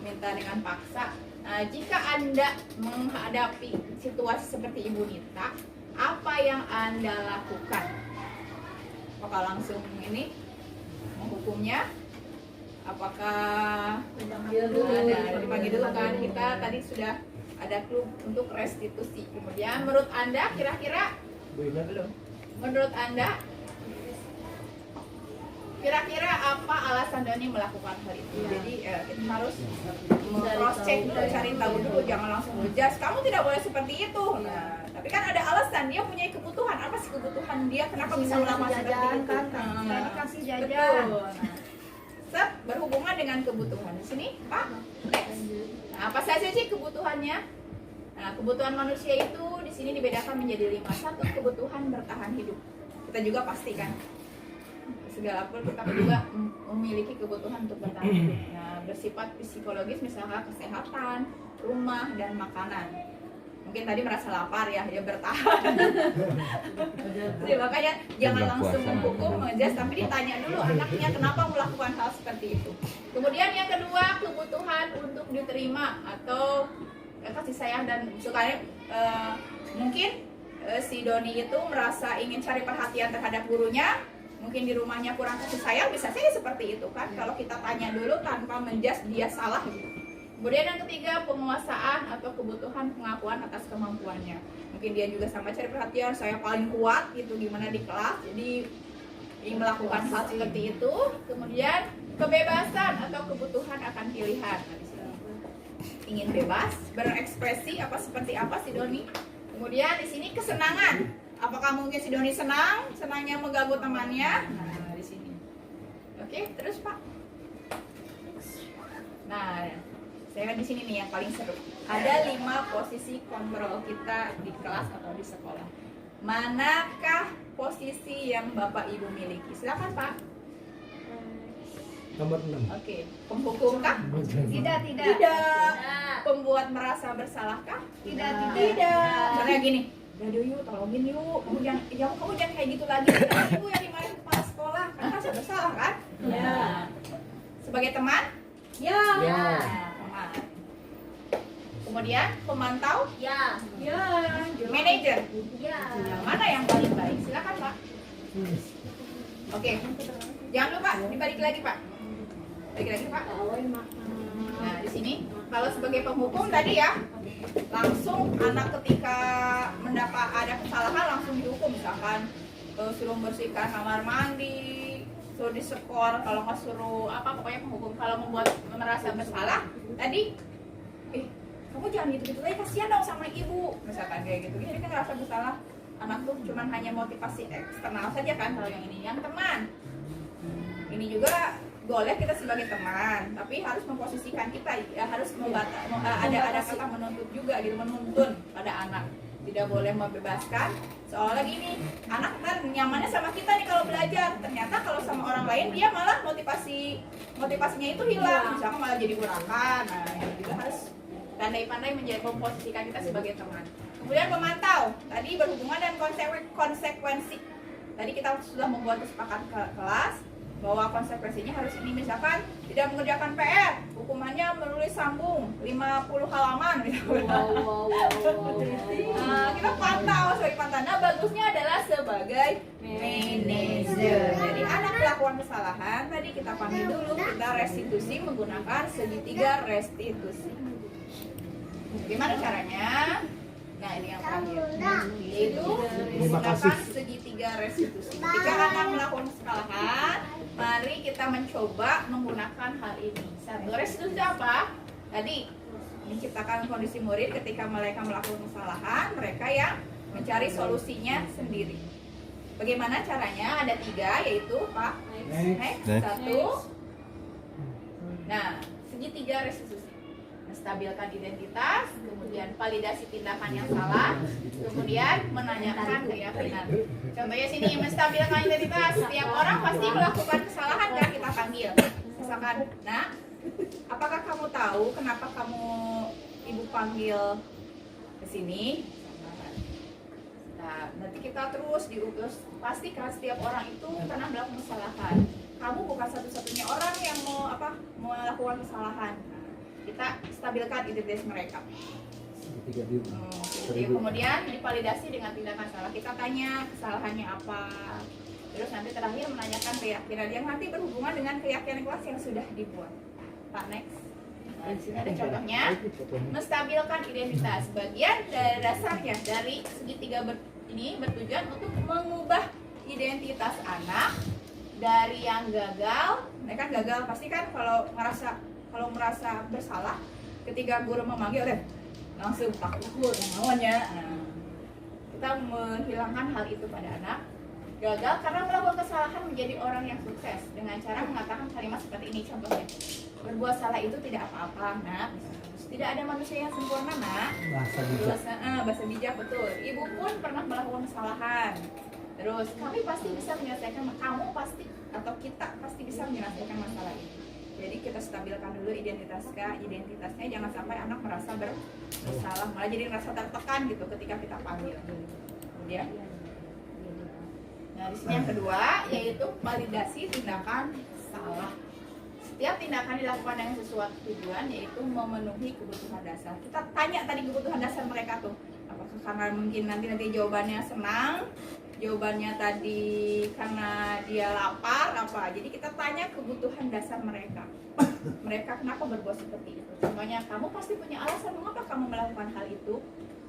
C: minta dengan paksa. Nah, jika Anda menghadapi situasi seperti Ibu Nita, apa yang Anda lakukan? Apakah langsung ini menghukumnya? Apakah dipanggil dulu kan? Kita tadi sudah ada klub untuk restitusi. Kemudian menurut Anda kira-kira belum? Menurut Anda kira-kira apa alasan Doni melakukan hal itu? Jadi kita harus cross check, cari tahu dulu, jangan langsung ngejudge. Kamu tidak boleh seperti itu. Nah, tapi kan ada alasan, dia punya kebutuhan. Apa sih kebutuhan dia? Kenapa bisa melakukan seperti itu?
A: Dikasih jajan.
C: Betul. Berhubungan dengan kebutuhan. Di sini, Pak. Next. Nah, apa saja sih kebutuhannya? Nah, kebutuhan manusia itu di sini dibedakan menjadi 5. 1, kebutuhan bertahan hidup. Kita juga pastikan segala pun kita juga memiliki kebutuhan untuk bertahan hidup. Nah, bersifat psikologis misalnya kesehatan, rumah, dan makanan. Mungkin tadi merasa lapar ya, dia bertahan. Jadi makanya jangan langsung menghukum, mengejas, tapi ditanya dulu anaknya kenapa melakukan hal seperti itu. Kemudian yang kedua, kebutuhan untuk diterima atau kasih sayang dan sukanya. Mungkin si Doni itu merasa ingin cari perhatian terhadap gurunya, mungkin di rumahnya kurang kasih sayang, bisa saja seperti itu kan. Kalau kita tanya dulu tanpa menjudge dia salah gitu. Kemudian yang ketiga, penguasaan atau kebutuhan pengakuan atas kemampuannya. Mungkin dia juga sama cari perhatian, saya paling kuat gitu gimana di kelas, jadi ingin melakukan hal seperti itu. Kemudian kebebasan atau kebutuhan akan pilihan. Nah, di sini ingin bebas berekspresi seperti apa si Doni. Kemudian di sini kesenangan. Apakah mungkin si Doni senangnya mengganggu temannya? Nah, di sini. Oke, terus Pak. Nah, saya di sini nih yang paling seru. Ada 5 posisi kontrol kita di kelas atau di sekolah. Manakah posisi yang Bapak Ibu miliki? Silakan Pak.
F: Nomor 6.
C: Oke, penghukum kah?
A: Tidak.
C: Pembuat merasa bersalahkah?
A: Tidak.
C: Misalnya gini, Dadah yuk, tolongin yuk, kamu jangan kayak gitu lagi. Ibu yang dimarahin kepala sekolah, kan merasa bersalah kan?
A: Ya.
C: Sebagai teman?
A: Ya.
C: Teman. Kemudian pemantau?
A: Ya.
C: Manajer?
A: Ya.
C: Yang mana yang paling baik? Silakan Pak. Oke, jangan lupa dibalik lagi Pak. Balik lagi Pak. Nah di sini kalau sebagai penghukum tadi ya, langsung anak ketika mendapat ada kesalahan langsung dihukum, misalkan suruh bersihkan kamar mandi, suruh disekor, kalau nggak suruh pokoknya penghukum. Kalau membuat merasa bersalah tadi, kamu jangan gitu-gitu lagi, kasihan dong sama ibu, misalkan kayak gitu. Jadi kan ngerasa bersalah. Anak tuh cuman hanya motivasi eksternal saja kan kalau yang ini. Yang teman, ini juga boleh kita sebagai teman, tapi harus memposisikan kita ya, harus ada kata menuntut juga gitu, menuntun pada anak. Tidak boleh membebaskan. Soalnya gini, anak kan nyamannya sama kita nih kalau belajar, ternyata kalau sama orang lain dia malah motivasi motivasinya itu hilang, misalkan malah jadi urakan. Nah, yang juga harus pandai-pandai menjadi memposisikan kita sebagai teman. Kemudian memantau, tadi berhubungan dengan konsekuensi. Tadi kita sudah membuat kesepakatan kelas bahwa konsekuensinya harus ini, misalkan tidak mengerjakan PR, hukumannya menulis sambung 50 halaman. Nah, kita pantau sebagai pantan. Nah, bagusnya adalah sebagai manajer. Jadi anak melakukan kesalahan, tadi kita panggil dulu, kita restitusi menggunakan segitiga restitusi. Gimana caranya? Nah, ini yang terakhir, yaitu menggunakan segitiga restitusi. Ketika anak melakukan kesalahan, mari kita mencoba menggunakan hal ini. Satu, restitusi apa? Tadi menciptakan kondisi murid ketika mereka melakukan kesalahan, mereka yang mencari solusinya sendiri. Bagaimana caranya? Ada 3, yaitu Pak. Next. 1. Nah, segitiga restitusi. Menstabilkan identitas, kemudian validasi tindakan yang salah, kemudian menanyakan keyakinan. Contohnya sini, menstabilkan identitas. Setiap orang pasti melakukan kesalahan kan kita panggil. Misalkan, nah, apakah kamu tahu kenapa ibu panggil ke sini? Nah, nanti kita terus diutus. Pastikan setiap orang itu pernah melakukan kesalahan. Kamu bukan satu-satunya orang yang melakukan kesalahan. Kita stabilkan identitas mereka. Kemudian divalidasi dengan tindakan salah. Kita tanya kesalahannya apa. Terus nanti terakhir menanyakan keyakinan yang nanti berhubungan dengan keyakinan kelas yang sudah dibuat. Pak, next. Nah, di sini ada contohnya. Menstabilkan identitas. Bagian dari dasarnya dari segitiga ini bertujuan untuk mengubah identitas anak dari yang gagal. Mereka gagal pasti kan kalau merasa bersalah ketika guru memanggil langsung takut namanya. Nah, kita menghilangkan hal itu pada anak. Gagal karena melakukan kesalahan menjadi orang yang sukses dengan cara mengatakan kalimat seperti ini. Contohnya, berbuat salah itu tidak apa-apa, nak. Tidak ada manusia yang sempurna, nak. Bahasa bijak, betul. Ibu pun pernah melakukan kesalahan. Terus kami pasti bisa menyelesaikan, kamu pasti atau kita pasti bisa menyelesaikan masalah ini. Jadi kita stabilkan dulu identitasnya, jangan sampai anak merasa bersalah, malah jadi merasa tertekan gitu ketika kita panggil. Kemudian, nah di sini yang kedua yaitu validasi tindakan salah. Setiap tindakan dilakukan dengan sesuatu tujuan, yaitu memenuhi kebutuhan dasar. Kita tanya tadi kebutuhan dasar mereka tuh, apakah karena mungkin nanti jawabannya senang, jawabannya tadi karena dia lapar apa. Jadi kita tanya kebutuhan dasar mereka. Mereka kenapa berbuat seperti itu. Contohnya, kamu pasti punya alasan mengapa kamu melakukan hal itu.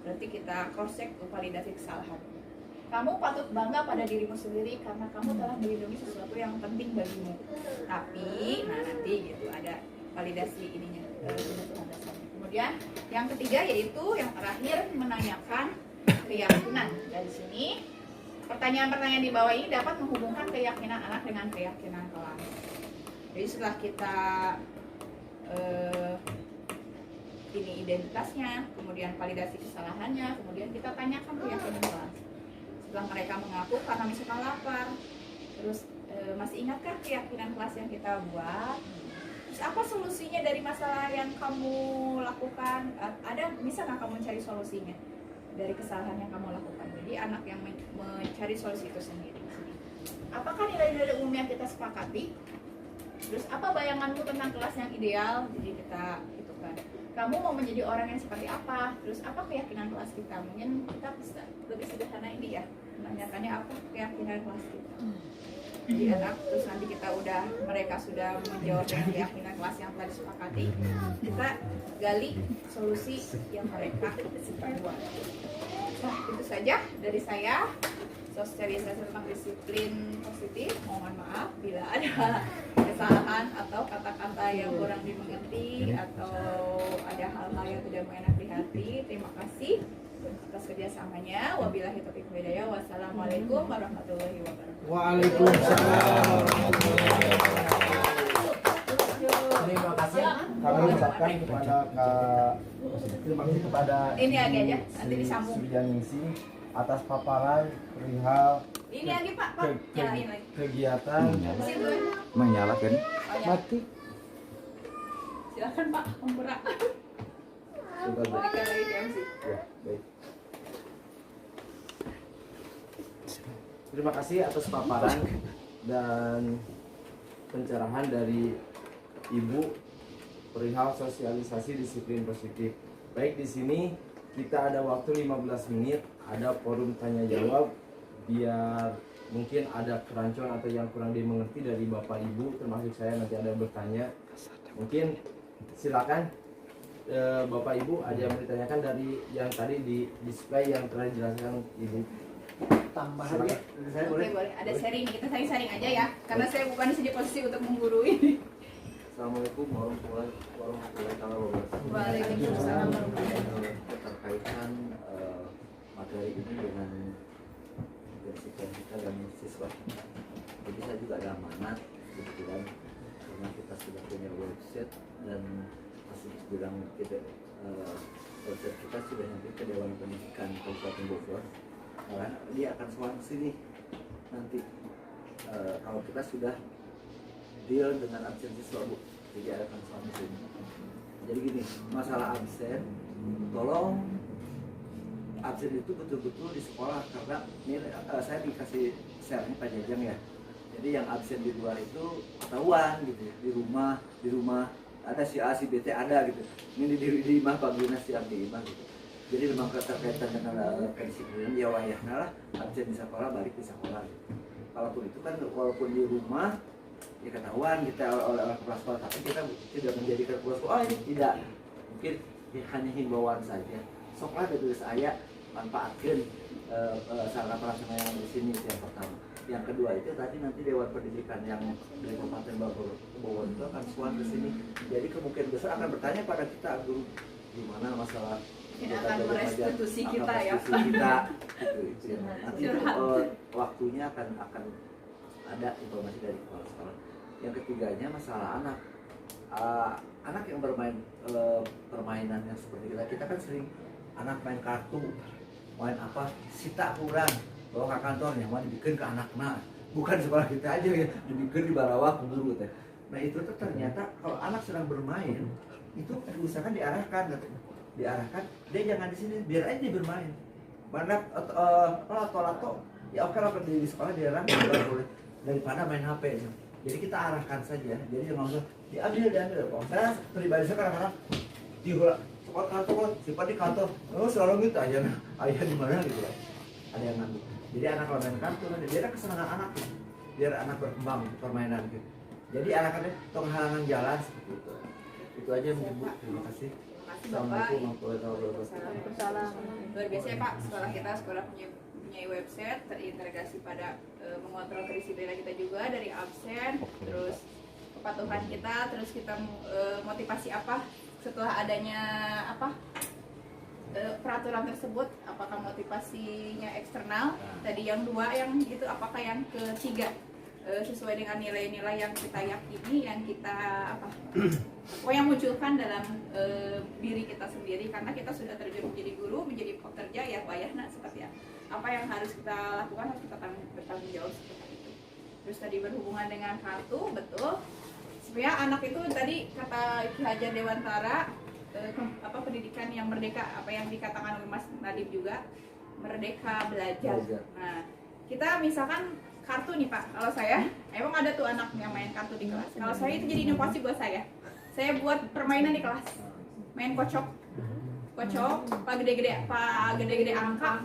C: Berarti kita cross check validasi kesalahan. Kamu patut bangga pada dirimu sendiri karena kamu telah melindungi sesuatu yang penting bagimu. Tapi, nah nanti gitu ada validasi ininya, kebutuhan dasar. Kemudian yang ketiga yaitu yang terakhir menanyakan keyakinan. Dari sini pertanyaan-pertanyaan di bawah ini dapat menghubungkan keyakinan anak dengan keyakinan kelas. Jadi setelah kita ini identitasnya, kemudian validasi kesalahannya, kemudian kita tanyakan keyakinan kelas. Setelah mereka mengaku karena misalkan lapar, terus masih ingatkah keyakinan kelas yang kita buat? Terus apa solusinya dari masalah yang kamu lakukan? Bisa nggak kamu mencari solusinya dari kesalahan yang kamu lakukan? Jadi anak yang mencari solusi itu sendiri. Apakah nilai-nilai umum yang kita sepakati? Terus apa bayanganmu tentang kelas yang ideal? Jadi kita itu kan. Kamu mau menjadi orang yang seperti apa? Terus apa keyakinan kelas kita? Mungkin kita bisa lebih sederhana ini ya, menanyakannya apa keyakinan kelas kita. Jadi anak, terus nanti mereka sudah menjawab dengan keyakinan kelas yang telah disepakati, kita gali solusi yang mereka buat. Nah, itu saja dari saya. Sosialisasi tentang disiplin positif. Mohon maaf bila ada kesalahan atau kata-kata yang kurang dimengerti atau ada hal-hal yang tidak enak di hati. Terima kasih atas kerjasamanya. Wabillahi taufiq wal hidayah. Wassalamualaikum warahmatullahi wabarakatuh.
F: Waalaikumsalam.
B: Terima kasih kami ucapkan terima kasih kepada
C: ini lagi aja nanti disambung.
B: Subianingsih atas paparan perihal
C: Ini lagi Pak, nyalain lagi.
B: kegiatan
C: Situ.
G: Menyalakan.
C: Oh, ya.
F: Mati.
C: Silakan Pak, memberak.
B: Sebentar, Bu.
C: Berikan lagi ke MC.
B: Ya, baik. Terima kasih atas paparan dan pencerahan dari Ibu perihal sosialisasi disiplin positif. Baik, di sini kita ada waktu 15 menit, ada forum tanya jawab biar mungkin ada kerancuan atau yang kurang dimengerti dari Bapak Ibu, termasuk saya nanti ada bertanya. Mungkin silakan Bapak Ibu ada yang ditanyakan dari yang tadi di display yang telah dijelaskan Ibu.
F: Tambahannya saya
C: Oke,
F: boleh.
C: boleh. Ada sharing, kita sharing aja ya. Karena saya bukan di posisi untuk menggurui.
G: Assalamualaikum warahmatullahi wabarakatuh.
C: Waalaikumsalam.
G: Keterkaitan materi ini dengan intensitas kita dan siswa. Jadi saya juga ada amanat kebetulan karena kita sudah punya website dan masih bilang kita website kita sudah nyampe ke Dewan Pendidikan Kabupaten Bogor. Karena dia akan soal sini nanti kalau kita sudah deal dengan absen siswa, Bu. Jadi ada konsul di sini. Jadi gini, masalah absen, tolong absen itu betul-betul di sekolah karena ini saya dikasih share-nya Pak Jajang ya. Jadi yang absen di luar itu ketahuan gitu ya. Di rumah ada si A, si B, T ada gitu. Ini di imah Pak Guna siap di imah gitu. Jadi memang keterkaitan dengan kedisiplinan ya wayahna lah absen di sekolah balik di sekolah gitu. Kalaupun itu kan walaupun di rumah ya ketahuan kita oleh kepala sekolah, tapi kita tidak menjadikan kepala sekolah ini tidak, mungkin ya, hanya himbauan saja. Soklah ada tulis ayat manfaatkan sarana pelaksana yang di sini itu yang pertama. Yang kedua itu tadi nanti Dewan Pendidikan yang dari Kabupaten Bogor itu akan suan ke sini. Jadi kemungkinan besar akan bertanya pada kita guru gimana masalah
C: Ini akan merestitusi kita ya.
G: Kita, itu ya. Nanti waktunya akan ada informasi dari kepala sekolah. Yang ketiganya masalah anak. Anak yang bermain permainan yang seperti kita kan sering anak main kartu, main apa, sita kurang, bawa ke kantor yang mau dibikin ke anak-anak. Bukan sekolah kita aja ya, dibikin di bawah guru gitu. Nah itu tuh ternyata kalau anak sedang bermain itu diusahakan diarahkan dia jangan di sini, biar aja dia bermain. Mana lato ya oke lah di sekolah diarahkan boleh daripada main HP. Jadi kita arahkan saja. Jadi jangan langsung diambil. Kalau saya pribadi saya kadang-kadang diulang sekolah kantor, sifat di kantor, selalu gitu ayah di mana gitu ya. Ada yang ngambil. Jadi anak kalau main kartu kan dia ada kesenangan anak gitu. Biar anak berkembang permainan gitu. Jadi arahkannya tong halangan jalan seperti itu. Itu aja mungkin Bu. Terima kasih. Assalamualaikum warahmatullahi wabarakatuh.
C: Luar biasa ya Pak, sekolah punya website terintegrasi pada mengontrol kedisiplinan kita juga dari absen, terus kepatuhan kita, terus kita motivasi apa setelah adanya apa peraturan tersebut, apakah motivasinya eksternal tadi yang dua, yang gitu apakah yang ketiga sesuai dengan nilai-nilai yang kita yakini, yang kita yang munculkan dalam diri kita sendiri, karena kita sudah terjun menjadi guru, menjadi pekerja ya wayahna seperti apa yang harus kita lakukan, harus kita bertanggung jawab seperti itu. Terus tadi berhubungan dengan kartu, betul. Sebenarnya anak itu tadi kata Ki Hajar Dewantara pendidikan yang merdeka, apa yang dikatakan oleh Mas Nadib juga, merdeka belajar. Nah, kita misalkan kartu nih Pak, kalau saya emang ada tuh anak yang main kartu di kelas. Kalau saya itu jadi inovasi buat saya. Saya buat permainan di kelas, main kocok, pak gede-gede angka.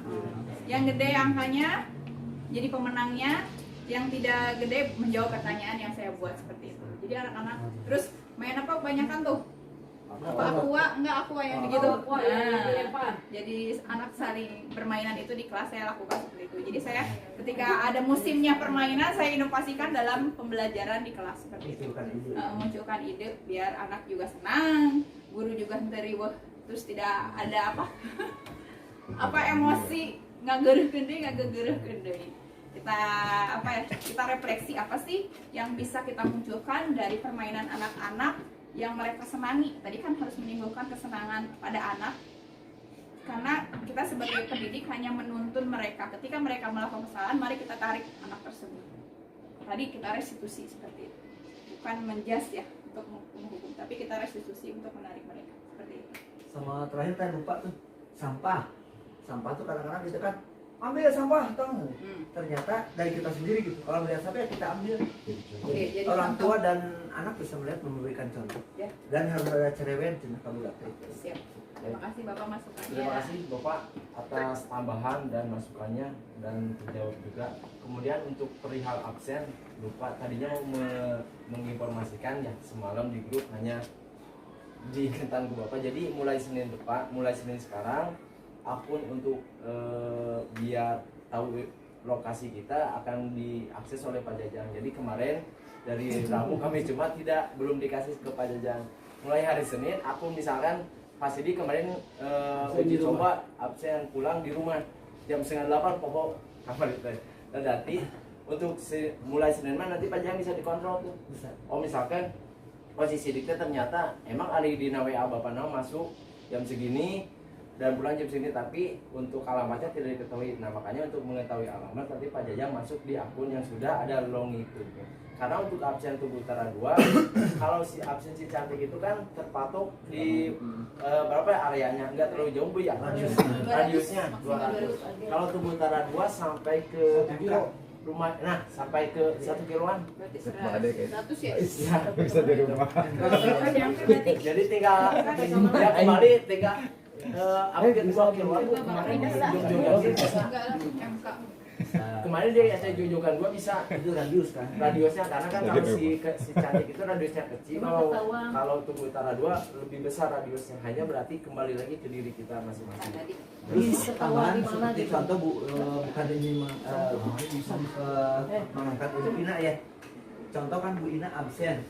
C: Yang gede angkanya jadi pemenangnya, yang tidak gede menjawab pertanyaan yang saya buat seperti itu. Jadi anak-anak terus main apa kebanyakan tuh? Aqua yang begitu. Jadi anak saling permainan itu di kelas saya lakukan seperti itu. Jadi saya ketika ada musimnya permainan, saya inovasikan dalam pembelajaran di kelas seperti itu. Munculkan ide biar anak juga senang, guru juga terima, terus tidak ada apa emosi nggak gegereh kendai. Kita refleksi apa sih yang bisa kita munculkan dari permainan anak-anak yang mereka senangi. Tadi kan harus menimbulkan kesenangan pada anak, karena kita sebagai pendidik hanya menuntun mereka. Ketika mereka melakukan kesalahan, mari kita tarik anak tersebut. Tadi kita restitusi seperti itu, bukan menjas ya, untuk menghukum, tapi kita restitusi untuk menarik mereka seperti itu.
G: Sama terakhir saya lupa tuh sampah tuh kadang-kadang kita kan ambil sampah tahu ternyata dari kita sendiri gitu, kalau melihat sampah ya kita ambil.
C: Oke, jadi
G: Orang
C: contoh.
G: tua dan anak bisa melihat memberikan contoh
C: Ya.
G: dan harus ada cerewet cina kamu gak
C: Siap. Terima kasih Bapak masukannya.
B: Terima kasih Bapak atas tambahan dan masukannya dan terjawab juga. Kemudian untuk perihal absen, lupa tadinya mau menginformasikan ya semalam di grup hanya diingatkan ke Bapak. Jadi mulai Senin sekarang akun untuk biar tahu lokasi kita akan diakses oleh Pak Jajang. Jadi kemarin dari Rabu kami cuma belum dikasih ke Pak Jajang. Mulai hari Senin akun misalkan Pak Sidi kemarin uji coba absen pulang di rumah jam 7:30 pokok kamar itu. Dan nanti untuk mulai Senin nanti Pak Jajang bisa dikontrol tuh.
G: bisa.
B: Oh misalkan posisi dikte ternyata emang Ali di WA Bapak masuk jam segini dan pulang jam segini, tapi untuk alamatnya tidak diketahui. Nah makanya untuk mengetahui alamat nanti Pak Jajang masuk di akun yang sudah ada longitude. Karena untuk absen Tugu Utara 2 kalau si absen si cantik itu kan terpatok di berapa ya areanya, nggak terlalu jauh Bu ya radiusnya 200. Kalau Tugu Utara 2 sampai ke rumah, nah sampai ke 1 kiloan.
C: Berarti 100 ya?
B: Ya,
F: Bisa di rumah.
B: jadi tinggal ya kembali tinggal update 2 kiloan kemarin
C: Enggak lah, MK.
B: kemarin dia saya jojokan 2 bisa
G: Itu radius kan.
B: radiusnya, karena kan kalau si cantik itu radiusnya kecil, kalau Tugu Utara 2 lebih besar radiusnya, hanya berarti kembali lagi ke diri kita masing-masing.
G: Terus tambahan seperti contoh Bu, bukan ini mengangkat Bu Ina ya. Contoh kan Bu Ina absen.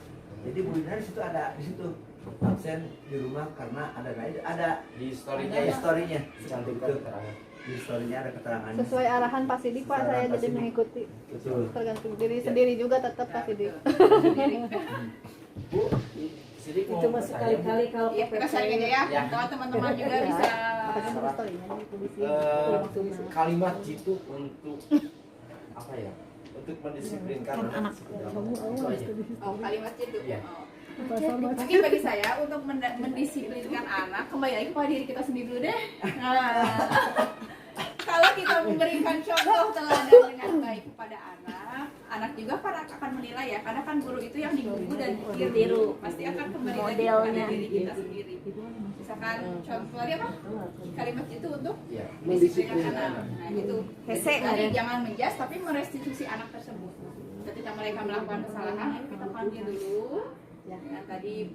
G: Jadi Bu Ina di situ ada absen di rumah karena ada
B: Di historinya cantik kan keterangan.
G: di story-nya ada keterangannya.
A: Sesuai arahan Pak Sidik Pak,
G: Sesuai
A: saya
G: arahan Pak
A: jadi
G: Sidik.
A: mengikuti.
G: Betul.
A: Tergantung diri sendiri juga tetap Pak Sidik.
B: Bu, Sidik mau
E: Cuma
B: bertanya, Bu?
E: sekali-kali kalau
C: Iya, kita sharing aja ya.
B: Ya.
C: Kalau teman-teman juga bisa
A: Apa story-nya di sini.
B: Kalimat jitu untuk apa ya? Untuk mendisiplinkan anak. Itu aja.
C: oh, kalimat itu.
B: Iya.
C: Oh. Mungkin bagi saya untuk mendisiplinkan anak kembali lagi kepada diri kita sendiri dulu deh. Nah, kalau kita memberikan contoh teladan dengan baik kepada anak juga akan menilai ya, karena kan guru itu yang digugu dan ditiru pasti akan kembali lagi kepada diri kita sendiri. Misalkan contoh apa? Kalimat itu untuk
B: Iya.
C: mendisiplinkan anak. Nah itu.
A: Hese,
C: Jadi jangan menjas tapi merestitusi anak tersebut. Ketika mereka melakukan kesalahan, ayo kita panggil dulu. Dengan tadi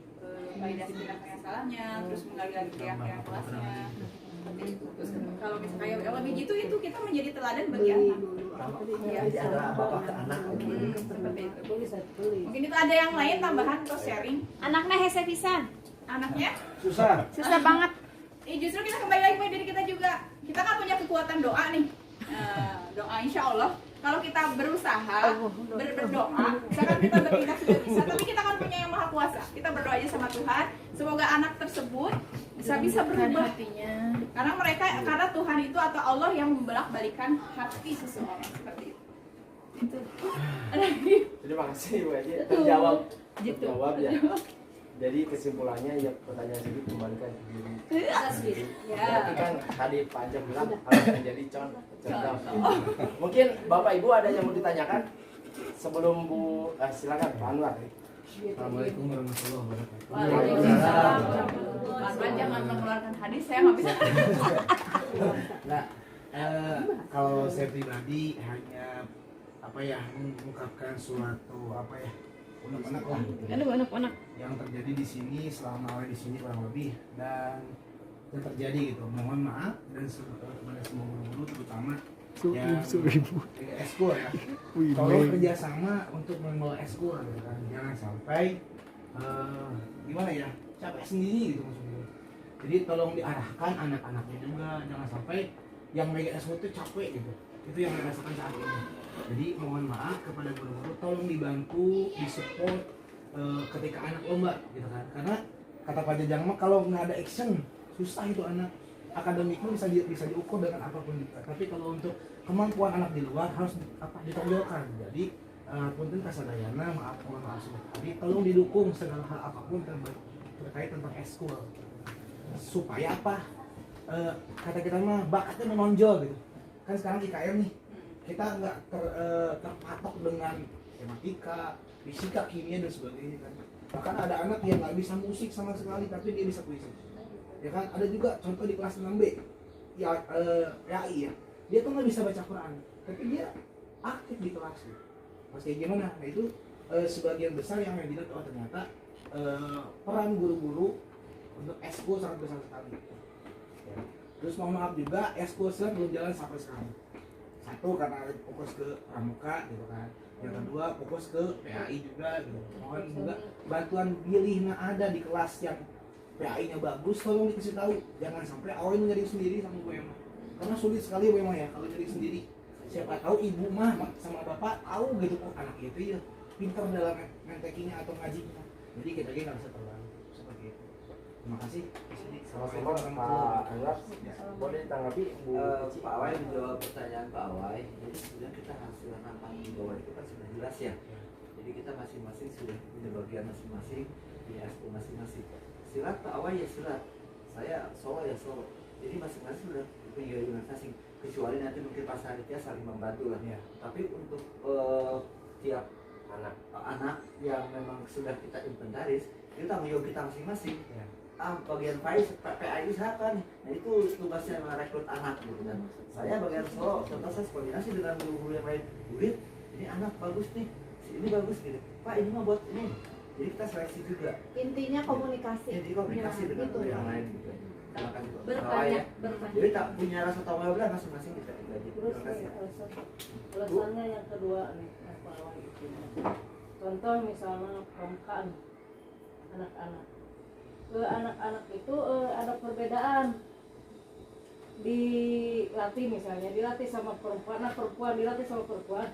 C: validasi tindakan yang salahnya, terus menggali lagi pihak-pihak kelasnya. Seperti itu. Terus kalau misalnya yang lebih gitu itu kita menjadi teladan bagi anak. Ya,
G: Jadi ada bapak ke anak.
C: seperti itu. Mungkin itu ada yang lain tambahan atau sharing
A: Anaknya hese pisan.
C: anaknya?
F: Susah.
A: Susah banget.
C: Justru kita kembali lagi pada diri kita juga. Kita kan punya kekuatan doa nih. Doa insya Allah. Kalau kita berusaha berdoa, misalkan kita bertindak sudah bisa, tapi kita kan punya yang maha kuasa. Kita berdoa aja sama Tuhan, semoga anak tersebut bisa berubah hatinya. Karena Tuhan itu atau Allah yang membalik-balikan hati seseorang seperti itu. Itu.
B: Terima kasih Bu Haji, terjawab ya. Jadi kesimpulannya ya pertanyaan sedikit kembalikan ke diri.
C: Ya.
B: Berarti kan tadi Pak Ajak bilang harus menjadi contoh. Mungkin Bapak Ibu ada yang mau ditanyakan sebelum Bu silakan Pak Anwar.
F: Assalamualaikum warahmatullahi wabarakatuh.
C: Waalaikumsalam. Mas jangan mengeluarkan hadis, saya nggak bisa.
F: Nah, kalau saya pribadi hanya mengungkapkan suatu unek-unek lah gitu ya.
A: Anak-anak.
F: Yang terjadi di sini selama awal di sini kurang lebih dan yang terjadi gitu. Mohon maaf dan kepada semua guru-guru terutama yang eskul ya. Tolong kerjasama untuk membawa eskul gitu kan. Jangan sampai gimana ya, capek sendiri gitu maksudnya. Jadi tolong diarahkan anak-anaknya juga, jangan sampai yang megang eskul itu capek gitu. Itu yang dirasakan saat ini. Jadi mohon maaf kepada guru-guru, tolong dibantu, disupport ketika anak lomba gitu kan. Karena kata Pak Jajang mah kalau nggak ada action susah itu anak. Akademiknya bisa diukur dengan apapun juga. Tapi kalau untuk kemampuan anak di luar harus ditonjolkan. Jadi punten kasadayana, mohon maaf sebut tadi, tolong didukung segala hal apapun terkait tentang eskul supaya apa? Kata kita mah bakatnya menonjol gitu. Kan sekarang IKM nih, kita nggak terpatok dengan matematika, fisika, kimia dan sebagainya kan. Bahkan ada anak yang nggak bisa musik sama sekali tapi dia bisa puisi. Ya kan, ada juga contoh di kelas 6B ya, PAI ya, dia tuh nggak bisa baca Quran tapi dia aktif di kelas gitu. Mas kayak gimana? Nah itu sebagian besar yang dilihat, oh ternyata peran guru-guru untuk eskul sangat besar sekali ya. Terus mohon maaf juga eskul belum jalan sampai sekarang. Satu karena fokus ke pramuka gitu kan, yang kedua fokus ke PAI juga gitu. Mohon juga bantuan bilihnya ada di kelas yang PAI-nya bagus, tolong dikasih tahu. Jangan sampai awalnya nyari sendiri sama Bu Emma. Karena sulit sekali Bu Emma ya kalau nyari sendiri. Siapa tahu ibu mah sama bapak tahu gitu, oh anak itu ya pintar dalam mentekinya atau ngajinya. Jadi kita nggak bisa terlalu seperti itu. Terima kasih.
B: Sama-sama Pak Anwar, boleh tanggapi Bu Cici?
G: Pak Awai menjawab pertanyaan Pak Awai. Jadi sebenarnya kita hasil rapat di bawah itu kan sudah jelas ya. Jadi kita masing-masing sudah punya bagian masing-masing di SU masing-masing. Silat Pak Awai ya silat, saya Solo ya Solo. Jadi masing-masing sudah punya bagian masing. Kecuali nanti mungkin pas panitia saling membantu lah.
F: Ya.
G: Tapi untuk tiap anak yang memang sudah kita inventaris, itu tanggung jawab kita masing-masing.
F: Ya.
G: Bagian PAI itu siapa nih? Nah itu tugasnya merekrut anak gitu kan. Saya bagian Solo, contoh saya koordinasi dengan guru-guru yang lain. Guru, ini anak bagus nih, si ini bagus gitu. Pak ini mah buat ini. Jadi kita seleksi juga.
A: Intinya komunikasi.
G: Jadi komunikasi
A: Ya,
G: dengan
A: gitu
G: guru
A: ya.
G: yang lain gitu. Terima kasih Pak.
D: Bertanya,
G: Jadi tak punya rasa tanggung jawab masing-masing kita gaji.
D: Terus
G: Terima kasih.
D: alasannya yang kedua nih, apa awal itu? Contoh misalnya permukaan anak-anak. Anak-anak itu ada perbedaan dilatih misalnya, dilatih sama perempuan, anak perempuan dilatih sama perempuan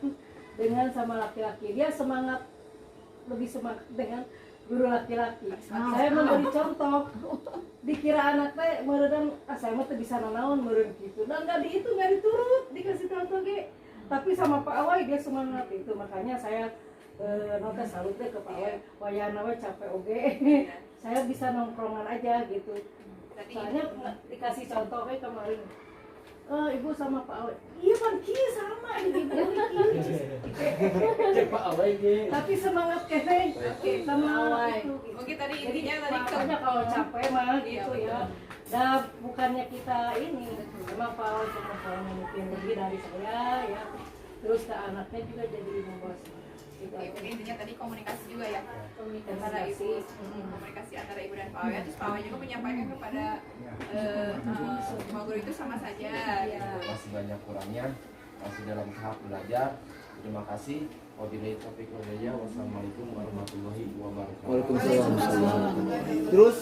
D: dengan sama laki-laki, dia semangat, lebih semangat dengan guru laki-laki. Saya memberi contoh, dikira anak teh meureun saya mah teh bisa nanaon meureun gitu, dan nggak diturut dikasih contoh ge. Tapi sama Pak Awai dia semangat itu, makanya saya nota salut deh ke Pak Awai, wayana we capek oge. Saya bisa nongkrongan aja gitu. Soalnya dikasih contoh kayak kemarin. Ibu sama Pak Awai. Iya Pak Ki sama ibu
B: Cek Pak Awai ge.
D: tapi semangat kene sama
C: Awai.
D: itu.
C: Mungkin tadi
D: Jadi
C: intinya tadi
D: makanya kalau capek mah gitu
C: Iya,
D: ya. Nah bukannya kita ini, memang Pak Awai cuma kalau mungkin lebih dari saya ya. Terus ke anaknya juga jadi membawa semangat. Gitu
C: Oke,
D: aja.
C: mungkin intinya tadi komunikasi juga ya
D: Komunikasi.
C: antara ibu, komunikasi antara ibu dan Pak Awai. Terus Pak Awai juga menyampaikan kepada semua guru itu sama saja.
D: Ya.
B: Masih banyak kurangnya, masih dalam tahap belajar. Terima kasih. Wabillahi taufiq wal hidayah. Wassalamualaikum warahmatullahi wabarakatuh.
G: Waalaikumsalam. Terus